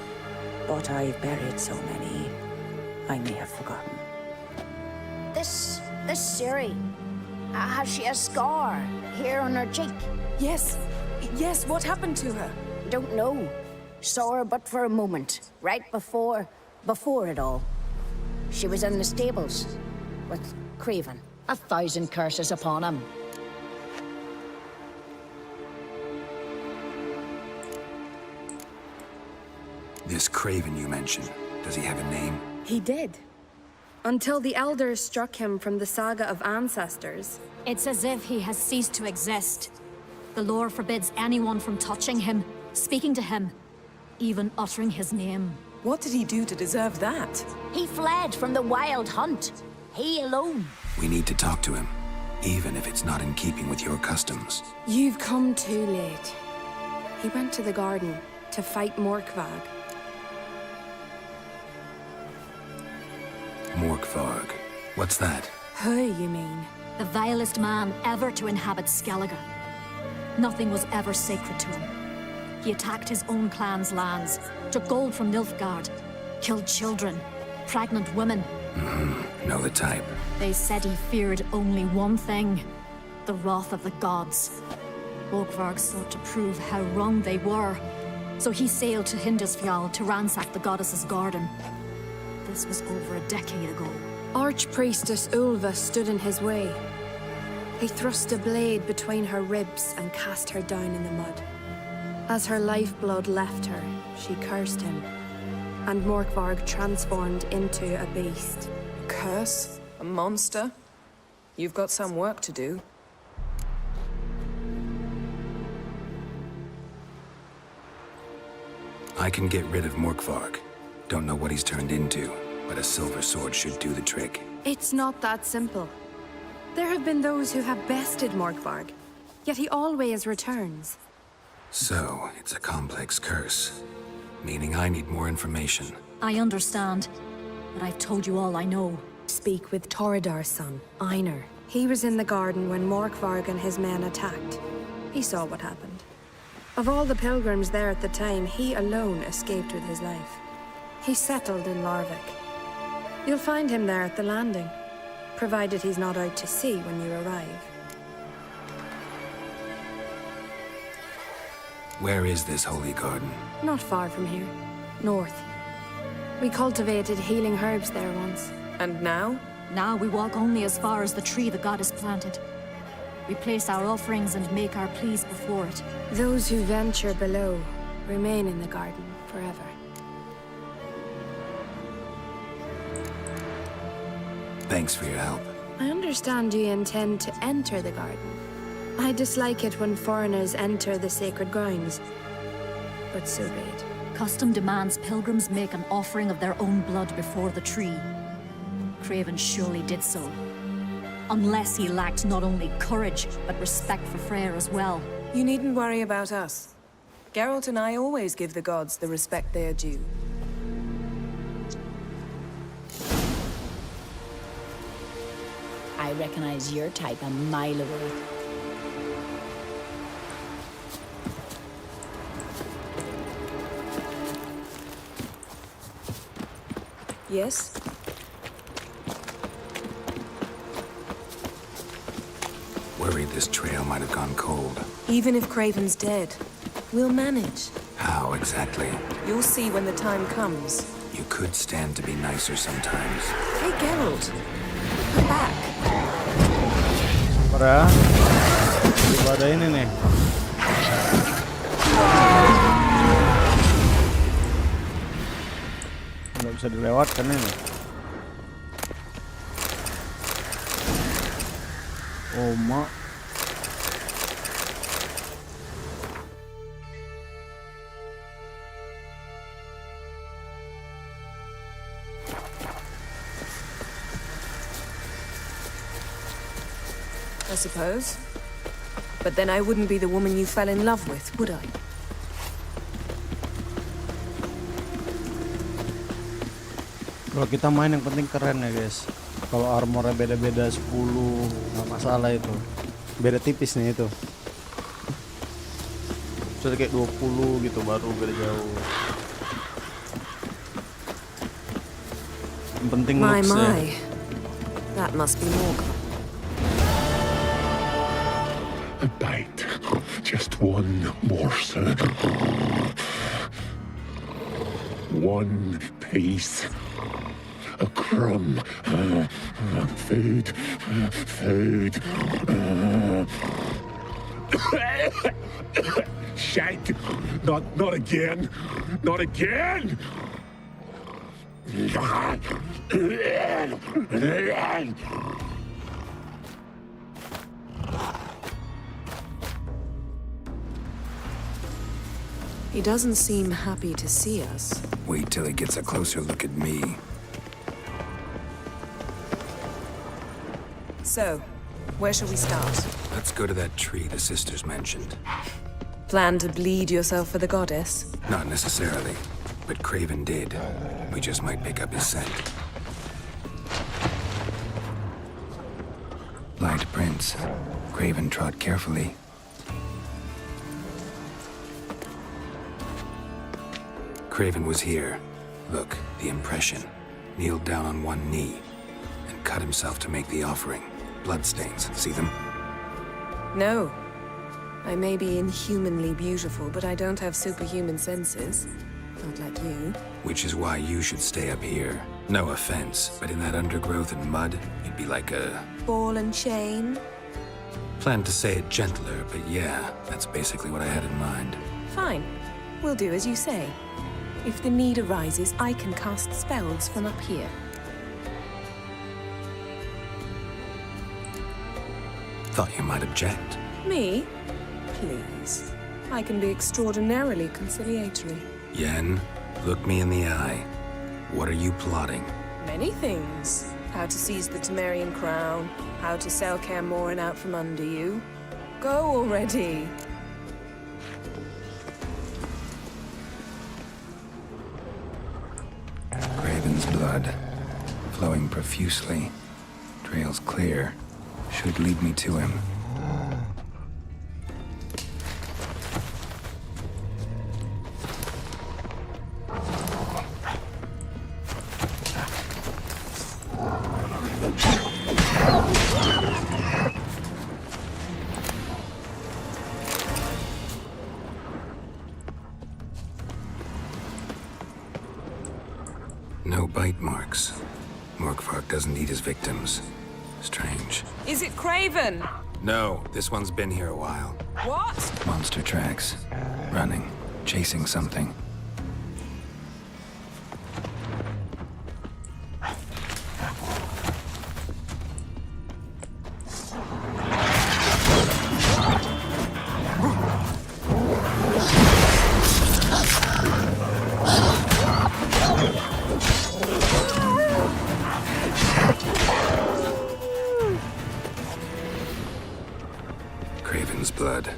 But I've buried so many, I may have forgotten. This Ciri, has she a scar here on her cheek? Yes, what happened to her? Don't know. Saw her but for a moment, right before it all. She was in the stables with Craven. 1,000 curses upon him. This Craven you mentioned, does he have a name? He did. Until the elders struck him from the saga of ancestors. It's as if he has ceased to exist. The lore forbids anyone from touching him, speaking to him, even uttering his name. What did he do to deserve that? He fled from the Wild Hunt. He alone. We need to talk to him, even if it's not in keeping with your customs. You've come too late. He went to the garden to fight Morkvag. Morkvarg. What's that? Who, you mean? The vilest man ever to inhabit Skellige. Nothing was ever sacred to him. He attacked his own clan's lands, took gold from Nilfgaard, killed children, pregnant women. Know the type. They said he feared only one thing, the wrath of the gods. Morkvarg sought to prove how wrong they were, so he sailed to Hindisfjall to ransack the goddess's garden. This was over a decade ago. Archpriestess Ulva stood in his way. He thrust a blade between her ribs and cast her down in the mud. As her lifeblood left her, she cursed him, and Morkvarg transformed into a beast. A curse? A monster? You've got some work to do. I can get rid of Morkvarg. Don't know what he's turned into, but a silver sword should do the trick. It's not that simple. There have been those who have bested Morkvarg, yet he always returns. So, it's a complex curse, meaning I need more information. I understand, but I've told you all I know. Speak with Torridar's son, Einar. He was in the garden when Morkvarg and his men attacked. He saw what happened. Of all the pilgrims there at the time, he alone escaped with his life. He settled in Larvik. You'll find him there at the landing, provided he's not out to sea when you arrive. Where is this holy garden? Not far from here, north. We cultivated healing herbs there once. And now? Now we walk only as far as the tree the goddess planted. We place our offerings and make our pleas before it. Those who venture below remain in the garden forever. Thanks for your help. I understand you intend to enter the garden. I dislike it when foreigners enter the sacred grounds, but so be it. Custom demands pilgrims make an offering of their own blood before the tree. Craven surely did so. Unless he lacked not only courage, but respect for Freyr as well. You needn't worry about us. Geralt and I always give the gods the respect they are due. I recognize your type a mile away. Yes? Worried this trail might have gone cold. Even if Craven's dead, we'll manage. How exactly? You'll see when the time comes. You could stand to be nicer sometimes. Hey, Geralt. Come back. Ora. Coba ada ini nih. Nggak bisa dilewatkan ini. Oh, mak. I suppose. But then I wouldn't be the woman you fell in love with, would I? Kalau kita main yang penting keren ya guys. Kalau armornya beda-beda 10 nggak masalah itu. Beda tipis nih itu. Jadi kayak 20 gitu baru beda jauh. Yang penting looks-nya. That must be more. A bite. Just one morsel. One piece. A crumb. Food. Food. Shite. Not again. Not again. He doesn't seem happy to see us. Wait till he gets a closer look at me. So, where shall we start? Let's go to that tree the sisters mentioned. Plan to bleed yourself for the goddess? Not necessarily, but Craven did. We just might pick up his scent. Light prints. Craven trod carefully. Craven was here. Look, the impression. Kneeled down on one knee and cut himself to make the offering. Bloodstains, see them? No. I may be inhumanly beautiful, but I don't have superhuman senses. Not like you. Which is why you should stay up here. No offense, but in that undergrowth and mud, you'd be like a... Ball and chain? Planned to say it gentler, but yeah, that's basically what I had in mind. Fine. We'll do as you say. If the need arises, I can cast spells from up here. Thought you might object. Me? Please. I can be extraordinarily conciliatory. Yen, look me in the eye. What are you plotting? Many things. How to seize the Temerian crown, how to sell Kaer Morhen out from under you. Go already! Craven's blood, flowing profusely. Trail's clear. Should lead me to him. No bite marks. Morkvark doesn't eat his victims. Strange. Is it Craven? No, this one's been here a while. What? Monster tracks. Running. Chasing something. Craven's blood.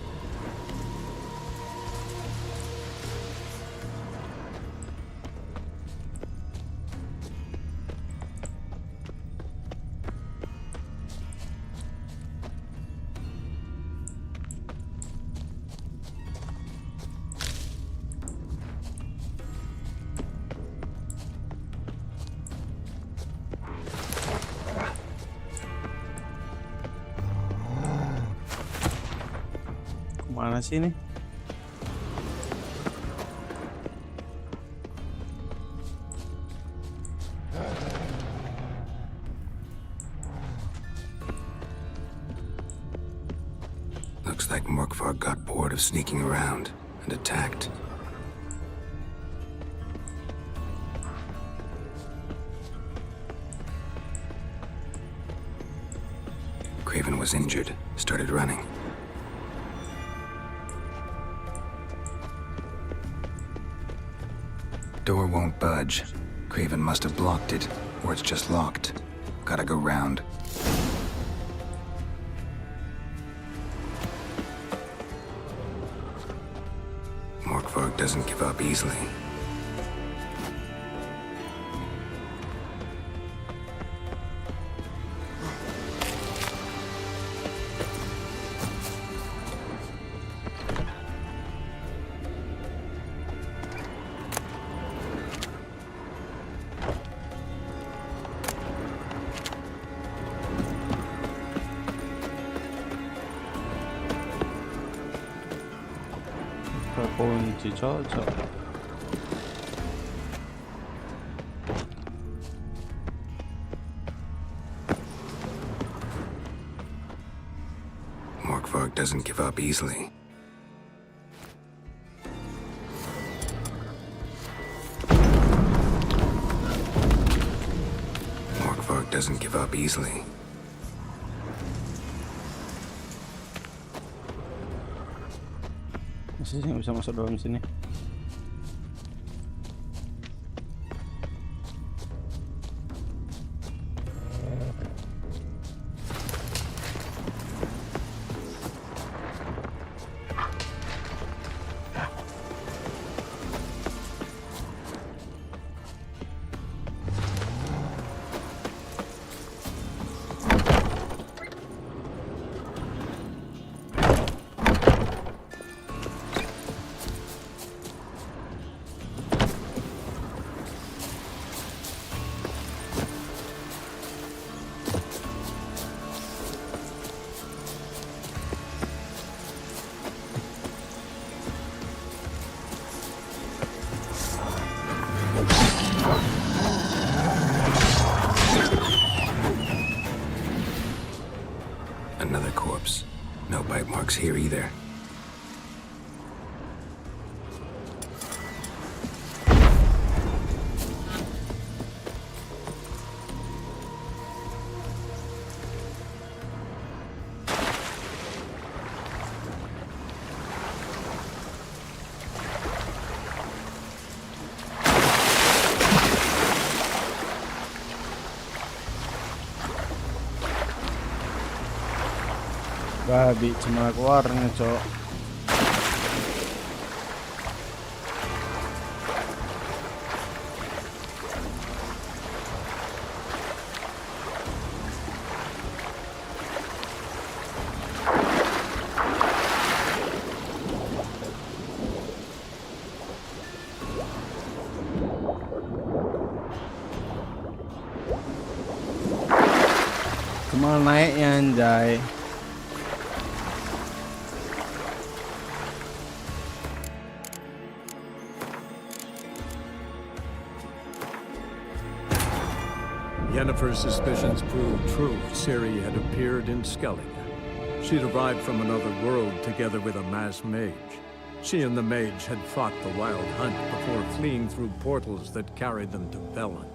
Mana sih ini? Looks like Morkvar got bored of sneaking around and attacked. Craven was injured, started running. Door won't budge. Craven must have blocked it, or it's just locked. Gotta go round. Morkvar doesn't give up easily. Kunci cocok. Morkvar doesn't give up easily. Morkvar doesn't give up easily. Masa sih nggak bisa masuk dalam sini? Another corpse. No bite marks here either. Babi cuma keluarnya, cok. Cuma naiknya anjay. Yennefer's suspicions proved true. Ciri had appeared in Skellige. She'd arrived from another world together with a masked mage. She and the mage had fought the Wild Hunt before fleeing through portals that carried them to Velen.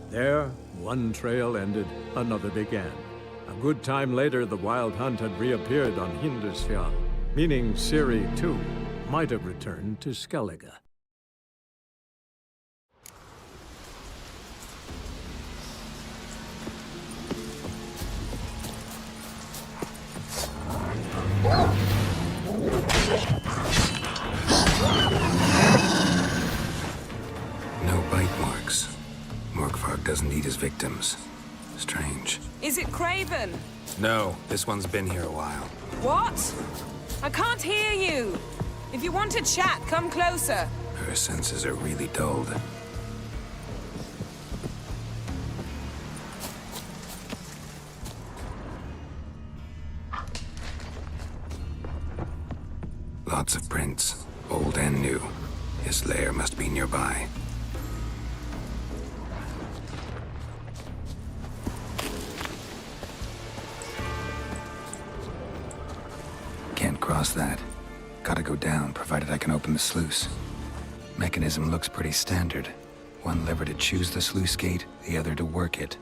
There, one trail ended, another began. A good time later, the Wild Hunt had reappeared on Hindarsfjall, meaning Ciri, too, might have returned to Skellige. No bite marks. Morkvar doesn't eat his victims. Strange. Is it Craven? No, this one's been here a while. What? I can't hear you. If you want to chat, come closer. Her senses are really dulled. Lots of prints, old and new. His lair must be nearby. Can't cross that. Gotta go down, provided I can open the sluice. Mechanism looks pretty standard. One lever to choose the sluice gate, the other to work it.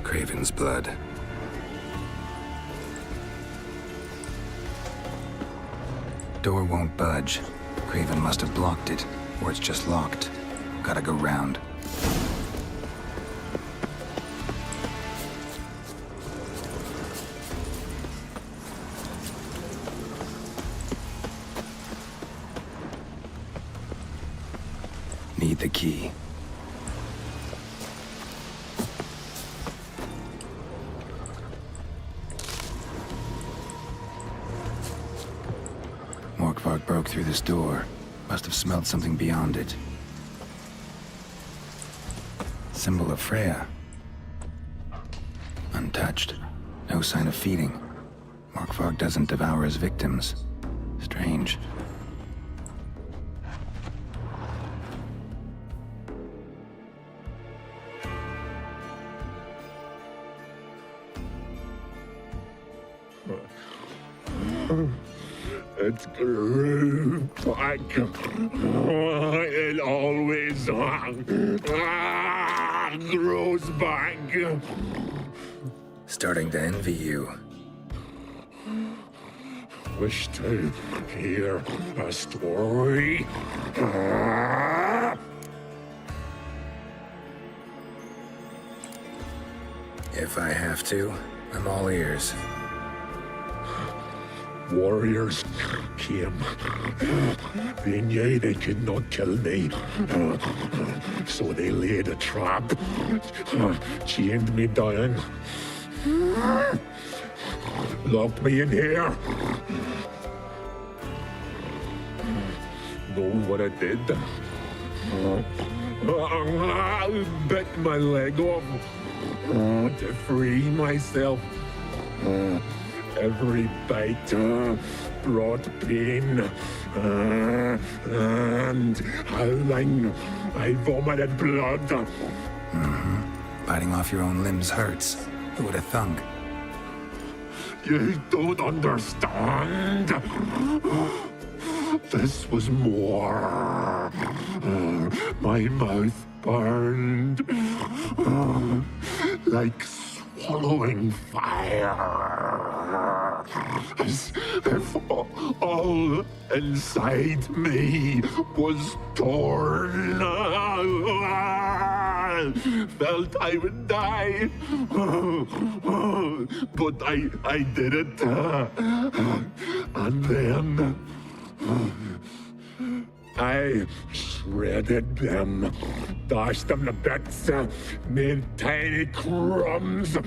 Craven's blood. Door won't budge. Craven must have blocked it, or it's just locked. Gotta go round. Need the key. Morkvarg broke through this door. Must have smelled something beyond it. Symbol of Freya. Untouched. No sign of feeding. Morkvarg doesn't devour his victims. Strange. It grew back. It always grows back. Starting to envy you. Wish to hear a story? If I have to, I'm all ears. Warriors came. They knew they could not kill me. So they laid a trap. Chained me down. Locked me in here. Know what I did? Bit my leg off to free myself. Every bite brought pain and howling. I vomited blood. Biting off your own limbs hurts. Who would have thunk? You don't understand. This was more. My mouth burned like swallowing fire. As if all inside me was torn. Felt I would die. But I did it. And then I shredded them, dashed them to bits, made tiny crumbs of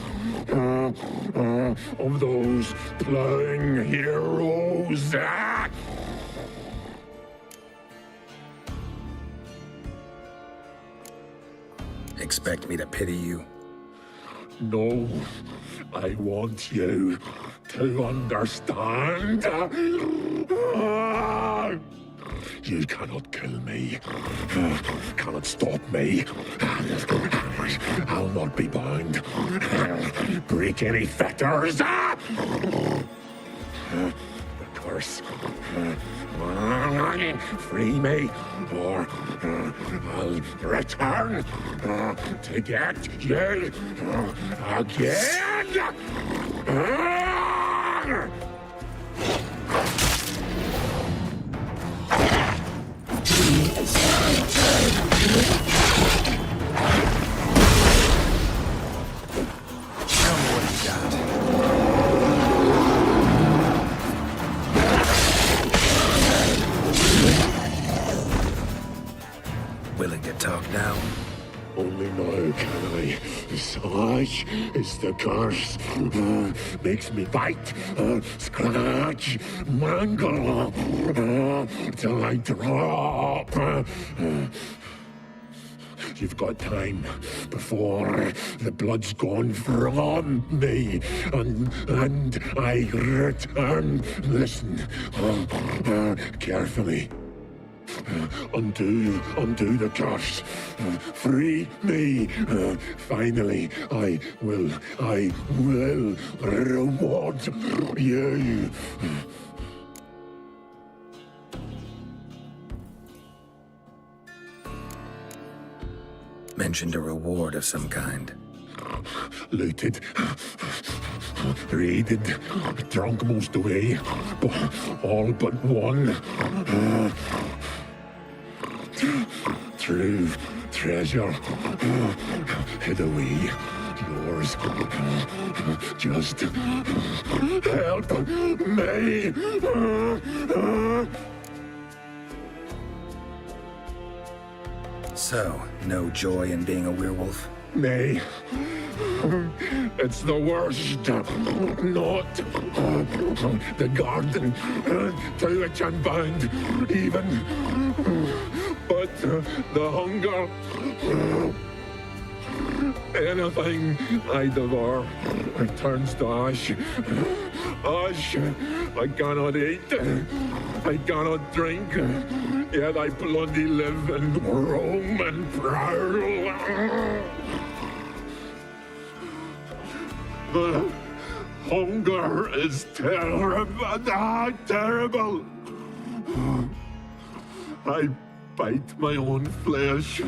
those plowing heroes. Expect me to pity you? No, I want you to understand. You cannot kill me. Cannot stop me. I'll not be bound. Break any fetters. The curse Free me, or I'll return to get you again. Tell me what you got. Willing to talk now? Only now can I. Such is the curse. Makes me bite, scratch, mangle, till I drop. You've got time before the blood's gone from me, and I return. Listen, carefully. Undo the curse. Free me. Finally, I will reward you. Mentioned a reward of some kind. Looted, raided, drunk most away, all but one. True treasure hid away. Yours. Just help me. So, no joy in being a werewolf? Nay. It's the worst. Not the garden to which I'm bound, even. But the hunger. Anything I devour turns to ash. Ash. I cannot eat. I cannot drink. Yet I bloody live and roam and prowl. The hunger is terrible. I bite my own flesh,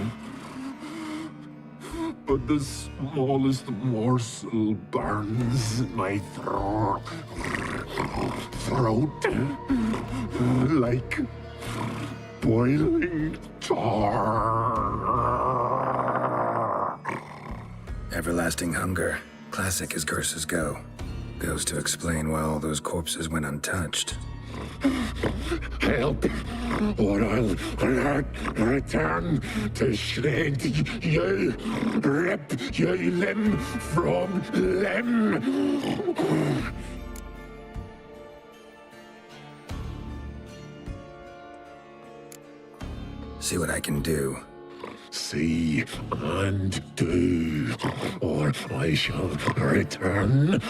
but the smallest morsel burns my throat like boiling tar. Everlasting hunger. Classic as curses go. Goes to explain why all those corpses went untouched. Help, or I'll return to shred you, rip you limb from limb. See what I can do. See and do, or I shall return.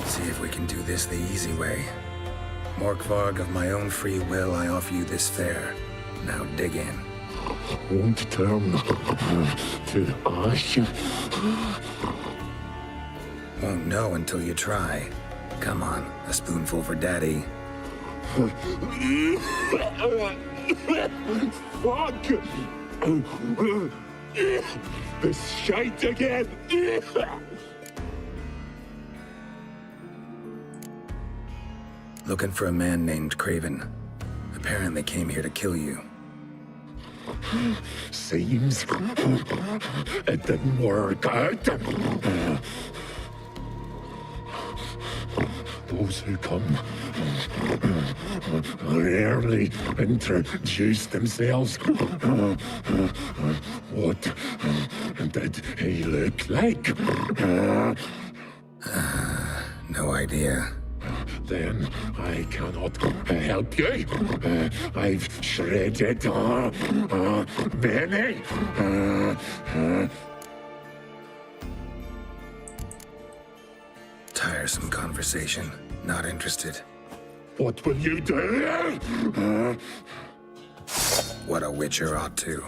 See if we can do this the easy way. Morkvarg, of my own free will, I offer you this fare. Now dig in. Won't turn to ash. Won't know until you try. Come on, a spoonful for Daddy. Fuck! This shite again! Looking for a man named Craven. Apparently came here to kill you. Seems it didn't work out. Those who come rarely introduce themselves. What did he look like? No idea. Then I cannot help you. I've shredded many. Tiresome conversation. Not interested. What will you do? What a witcher ought to.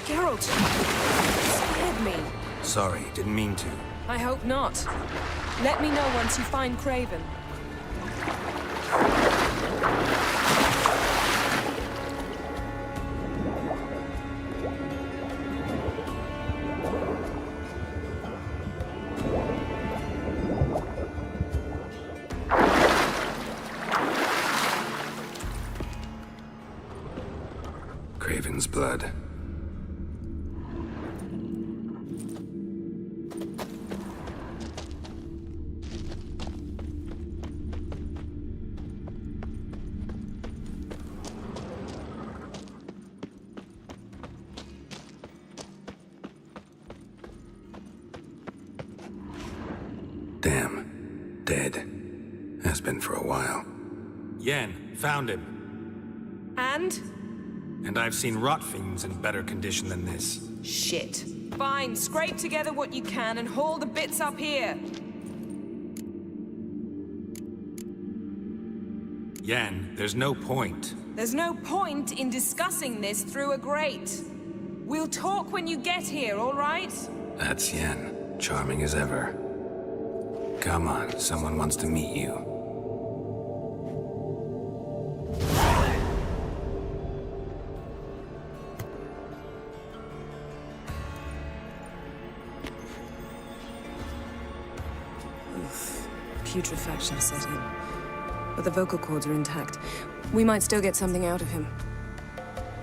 Geralt! Scared me. Sorry, didn't mean to. I hope not. Let me know once you find Craven. Craven's blood. Damn. Dead. Has been for a while. Yen, found him. And? And I've seen rot fiends in better condition than this. Shit. Fine, scrape together what you can and haul the bits up here. Yen, there's no point. There's no point in discussing this through a grate. We'll talk when you get here, all right? That's Yen. Charming as ever. Come on, someone wants to meet you. Oof. Putrefaction set in. But the vocal cords are intact. We might still get something out of him.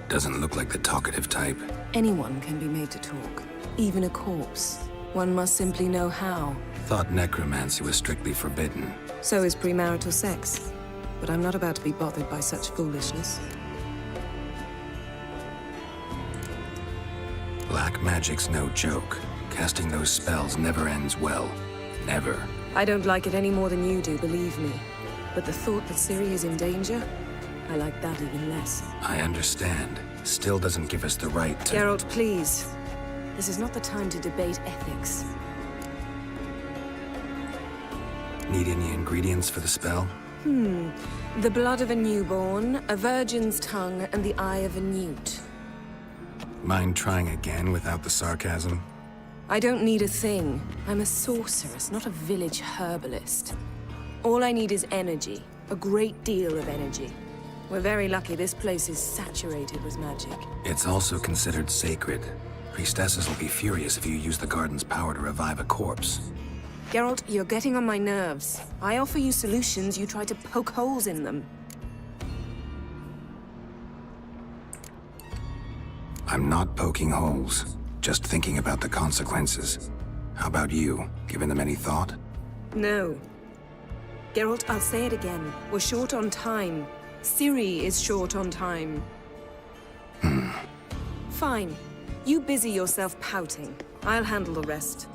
Doesn't look like the talkative type. Anyone can be made to talk. Even a corpse. One must simply know how. Thought necromancy was strictly forbidden. So is premarital sex. But I'm not about to be bothered by such foolishness. Black magic's no joke. Casting those spells never ends well. Never. I don't like it any more than you do, believe me. But the thought that Ciri is in danger, I like that even less. I understand. Still doesn't give us the right to— Geralt, please. This is not the time to debate ethics. Need any ingredients for the spell? The blood of a newborn, a virgin's tongue, and the eye of a newt. Mind trying again without the sarcasm? I don't need a thing. I'm a sorceress, not a village herbalist. All I need is energy. A great deal of energy. We're very lucky this place is saturated with magic. It's also considered sacred. Priestesses will be furious if you use the garden's power to revive a corpse. Geralt, you're getting on my nerves. I offer you solutions, you try to poke holes in them. I'm not poking holes. Just thinking about the consequences. How about you? Given them any thought? No. Geralt, I'll say it again. We're short on time. Ciri is short on time. Fine. You busy yourself pouting. I'll handle the rest.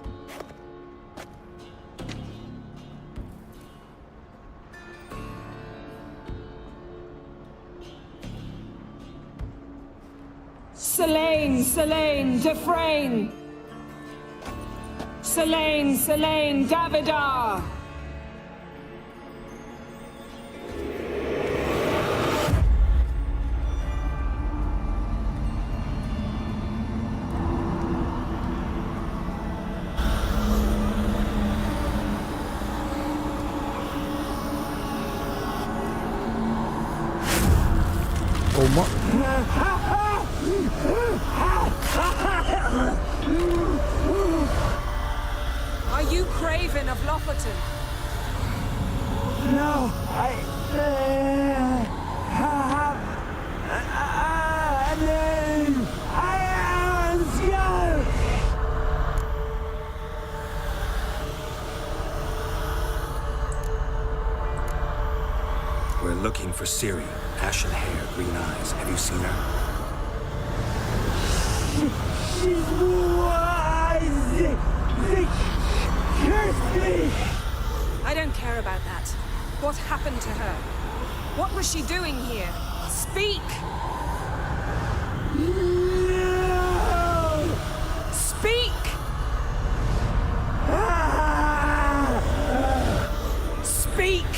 Selene, Defrain! Selene, Davidar! Raven of Lofoten. No, I have a name. I am Skjal. We're looking for Ciri. Ashen hair, green eyes. Have you seen her? She's wise. They cursed me. I don't care about that. What happened to her? What was she doing here? Speak! No! Speak! Speak!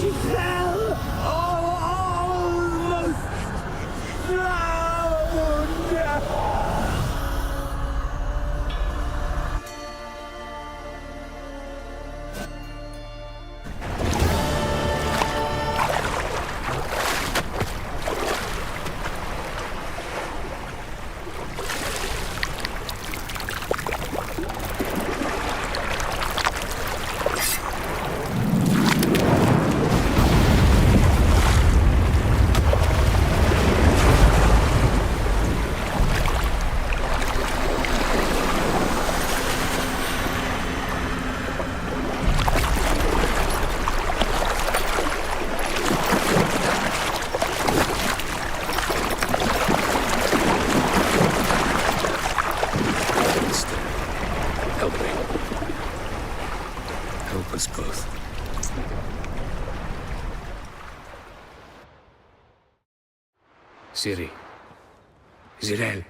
She fell almost drowned. Help me. Help us both. Ciri. Zirel.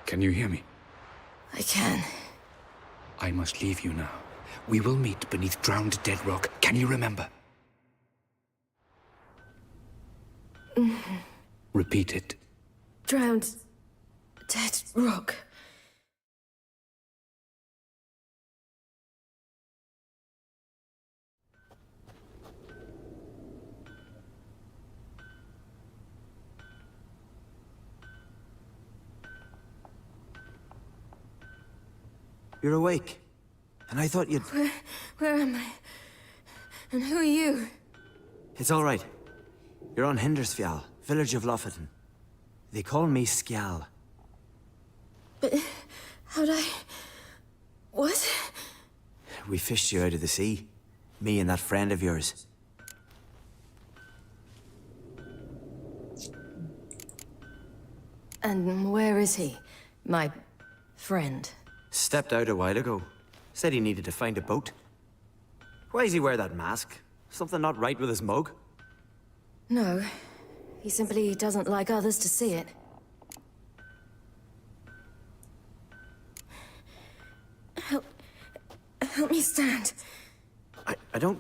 Can you hear me? I can. I must leave you now. We will meet beneath drowned dead rock. Can you remember? Repeat it. Drowned. Dead rock. You're awake. And I thought you'd... Where am I? And who are you? It's all right. You're on Hindersfjall, village of Lofoten. They call me Skjal. But how'd I... What? We fished you out of the sea. Me and that friend of yours. And where is he? My friend. Stepped out a while ago. Said he needed to find a boat. Why does he wear that mask? Something not right with his mug? No. He simply doesn't like others to see it. Help me stand. I don't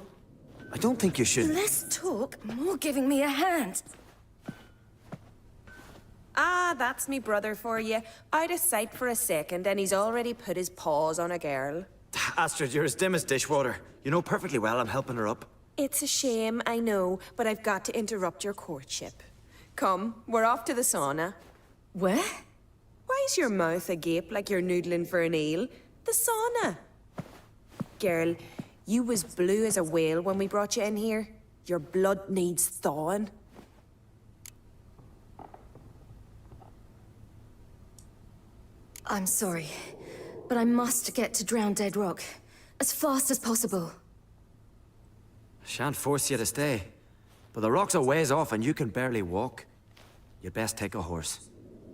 think you should... Less talk, more giving me a hand. Ah, that's me brother for you. Out of sight for a second, and he's already put his paws on a girl. Astrid, you're as dim as dishwater. You know perfectly well I'm helping her up. It's a shame, I know, but I've got to interrupt your courtship. Come, we're off to the sauna. Where? Why's your mouth agape like you're noodling for an eel? The sauna. Girl, you was blue as a whale when we brought you in here. Your blood needs thawing. I'm sorry, but I must get to Drowned Dead Rock. As fast as possible. Shan't force you to stay. But the rock's a ways off and you can barely walk. You'd best take a horse.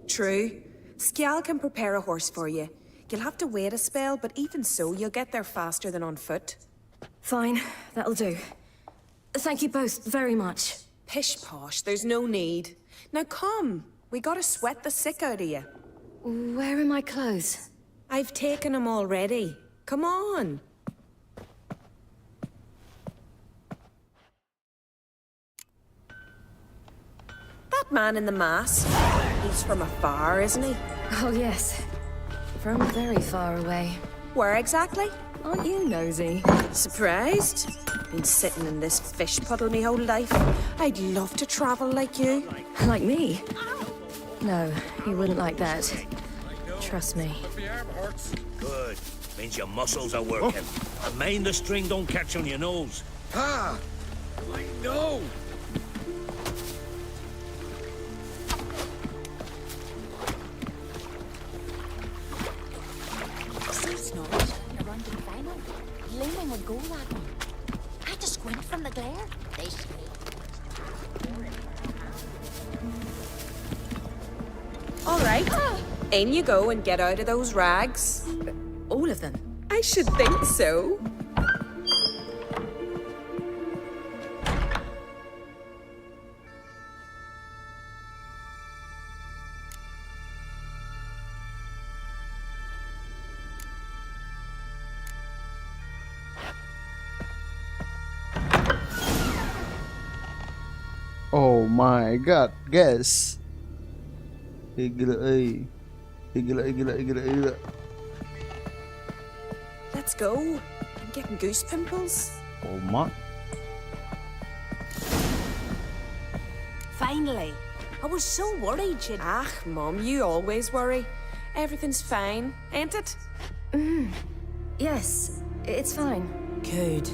True. Skjal can prepare a horse for you. You'll have to wait a spell, but even so, you'll get there faster than on foot. Fine, that'll do. Thank you both very much. Pish-posh, there's no need. Now come, we gotta sweat the sick out of you. Where are my clothes? I've taken them already. Come on. That man in the mask, he's from afar, isn't he? Oh, yes. From very far away. Where exactly? Aren't you nosy? Surprised? Been sitting in this fish puddle me whole life. I'd love to travel like you. Like me? No, he wouldn't like that. Trust me. Good. Means your muscles are working. And mind the string don't catch on your nose. Ah! I know! It's not around the final. Leaning would go that one. I just squint from the glare. They All right. In you go and get out of those rags. All of them? I should think so. Oh my god, guys. Gila. Let's go. I'm getting goose pimples. Oh my. Finally. I was so worried she'd... Ah, Mom, you always worry. Everything's fine, ain't it? Yes, it's fine. Good.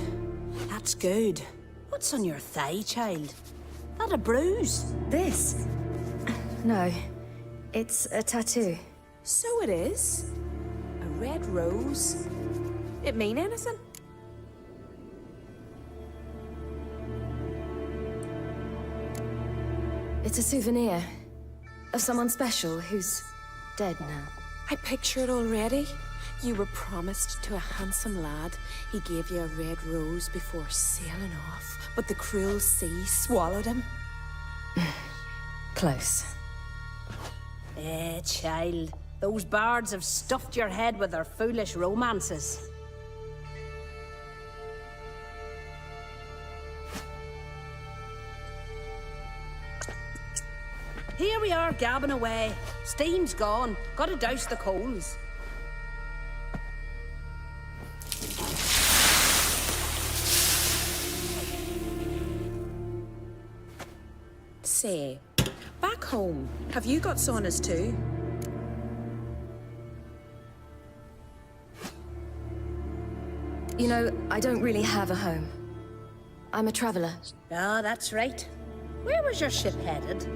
That's good. What's on your thigh, child? That a bruise? This? No. It's a tattoo. So it is. A red rose. It mean anything? It's a souvenir of someone special who's dead now. I picture it already. You were promised to a handsome lad. He gave you a red rose before sailing off, but the cruel sea swallowed him. Close. Child. Those bards have stuffed your head with their foolish romances. Here we are, gabbing away. Steam's gone. Gotta douse the coals. Say, back home, have you got saunas too? You know, I don't really have a home. I'm a traveler. Ah, that's right. Where was your ship headed?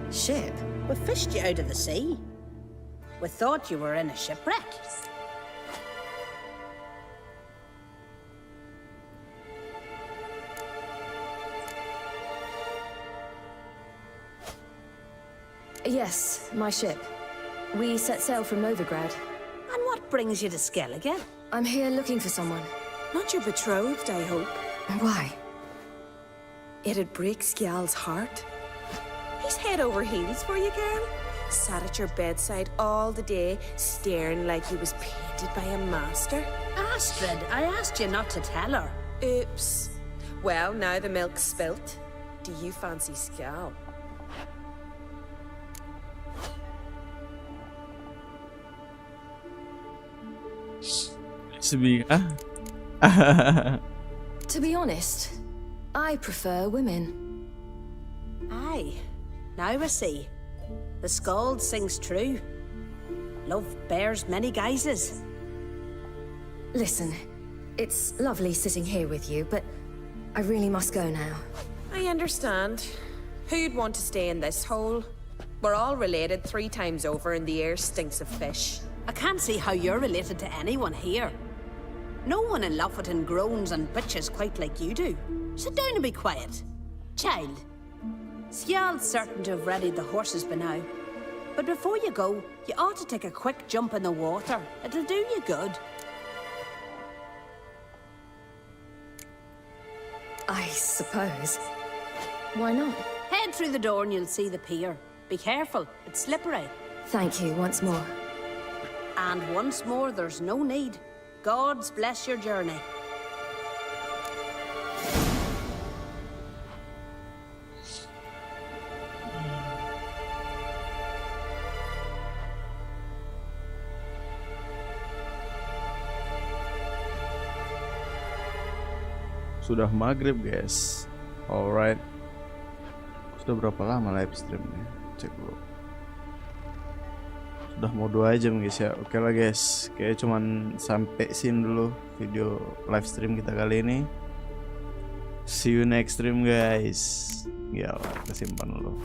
Ship? We fished you out of the sea. We thought you were in a shipwreck. Yes, my ship. We set sail from Novigrad. And what brings you to Skellige? I'm here looking for someone. Not your betrothed, I hope. Why? It'd break Skjal's heart. He's head over heels for you, girl. Sat at your bedside all the day, staring like he was painted by a master. Astrid, I asked you not to tell her. Oops. Well, now the milk's spilt. Do you fancy Skjal? To be honest, I prefer women. Aye. Now I see. The skald sings true. Love bears many guises. Listen, it's lovely sitting here with you, but I really must go now. I understand. Who'd want to stay in this hole? We're all related 3 times over and the air stinks of fish. I can't see how you're related to anyone here. No one in Lofferton groans and bitches quite like you do. Sit down and be quiet. Child, Skjal's certain to have readied the horses by now. But before you go, you ought to take a quick jump in the water. It'll do you good. I suppose. Why not? Head through the door and you'll see the pier. Be careful, it's slippery. Thank you once more. And once more, there's no need. Gods bless your journey. Sudah maghrib, guys. Alright. Sudah berapa lama live streamnya? Cek dulu. Udah mau 2 jam guys ya. Oke lah guys, kayak cuman sampai sini dulu video live stream kita kali ini. See you next stream guys. Ya, kesimpan dulu.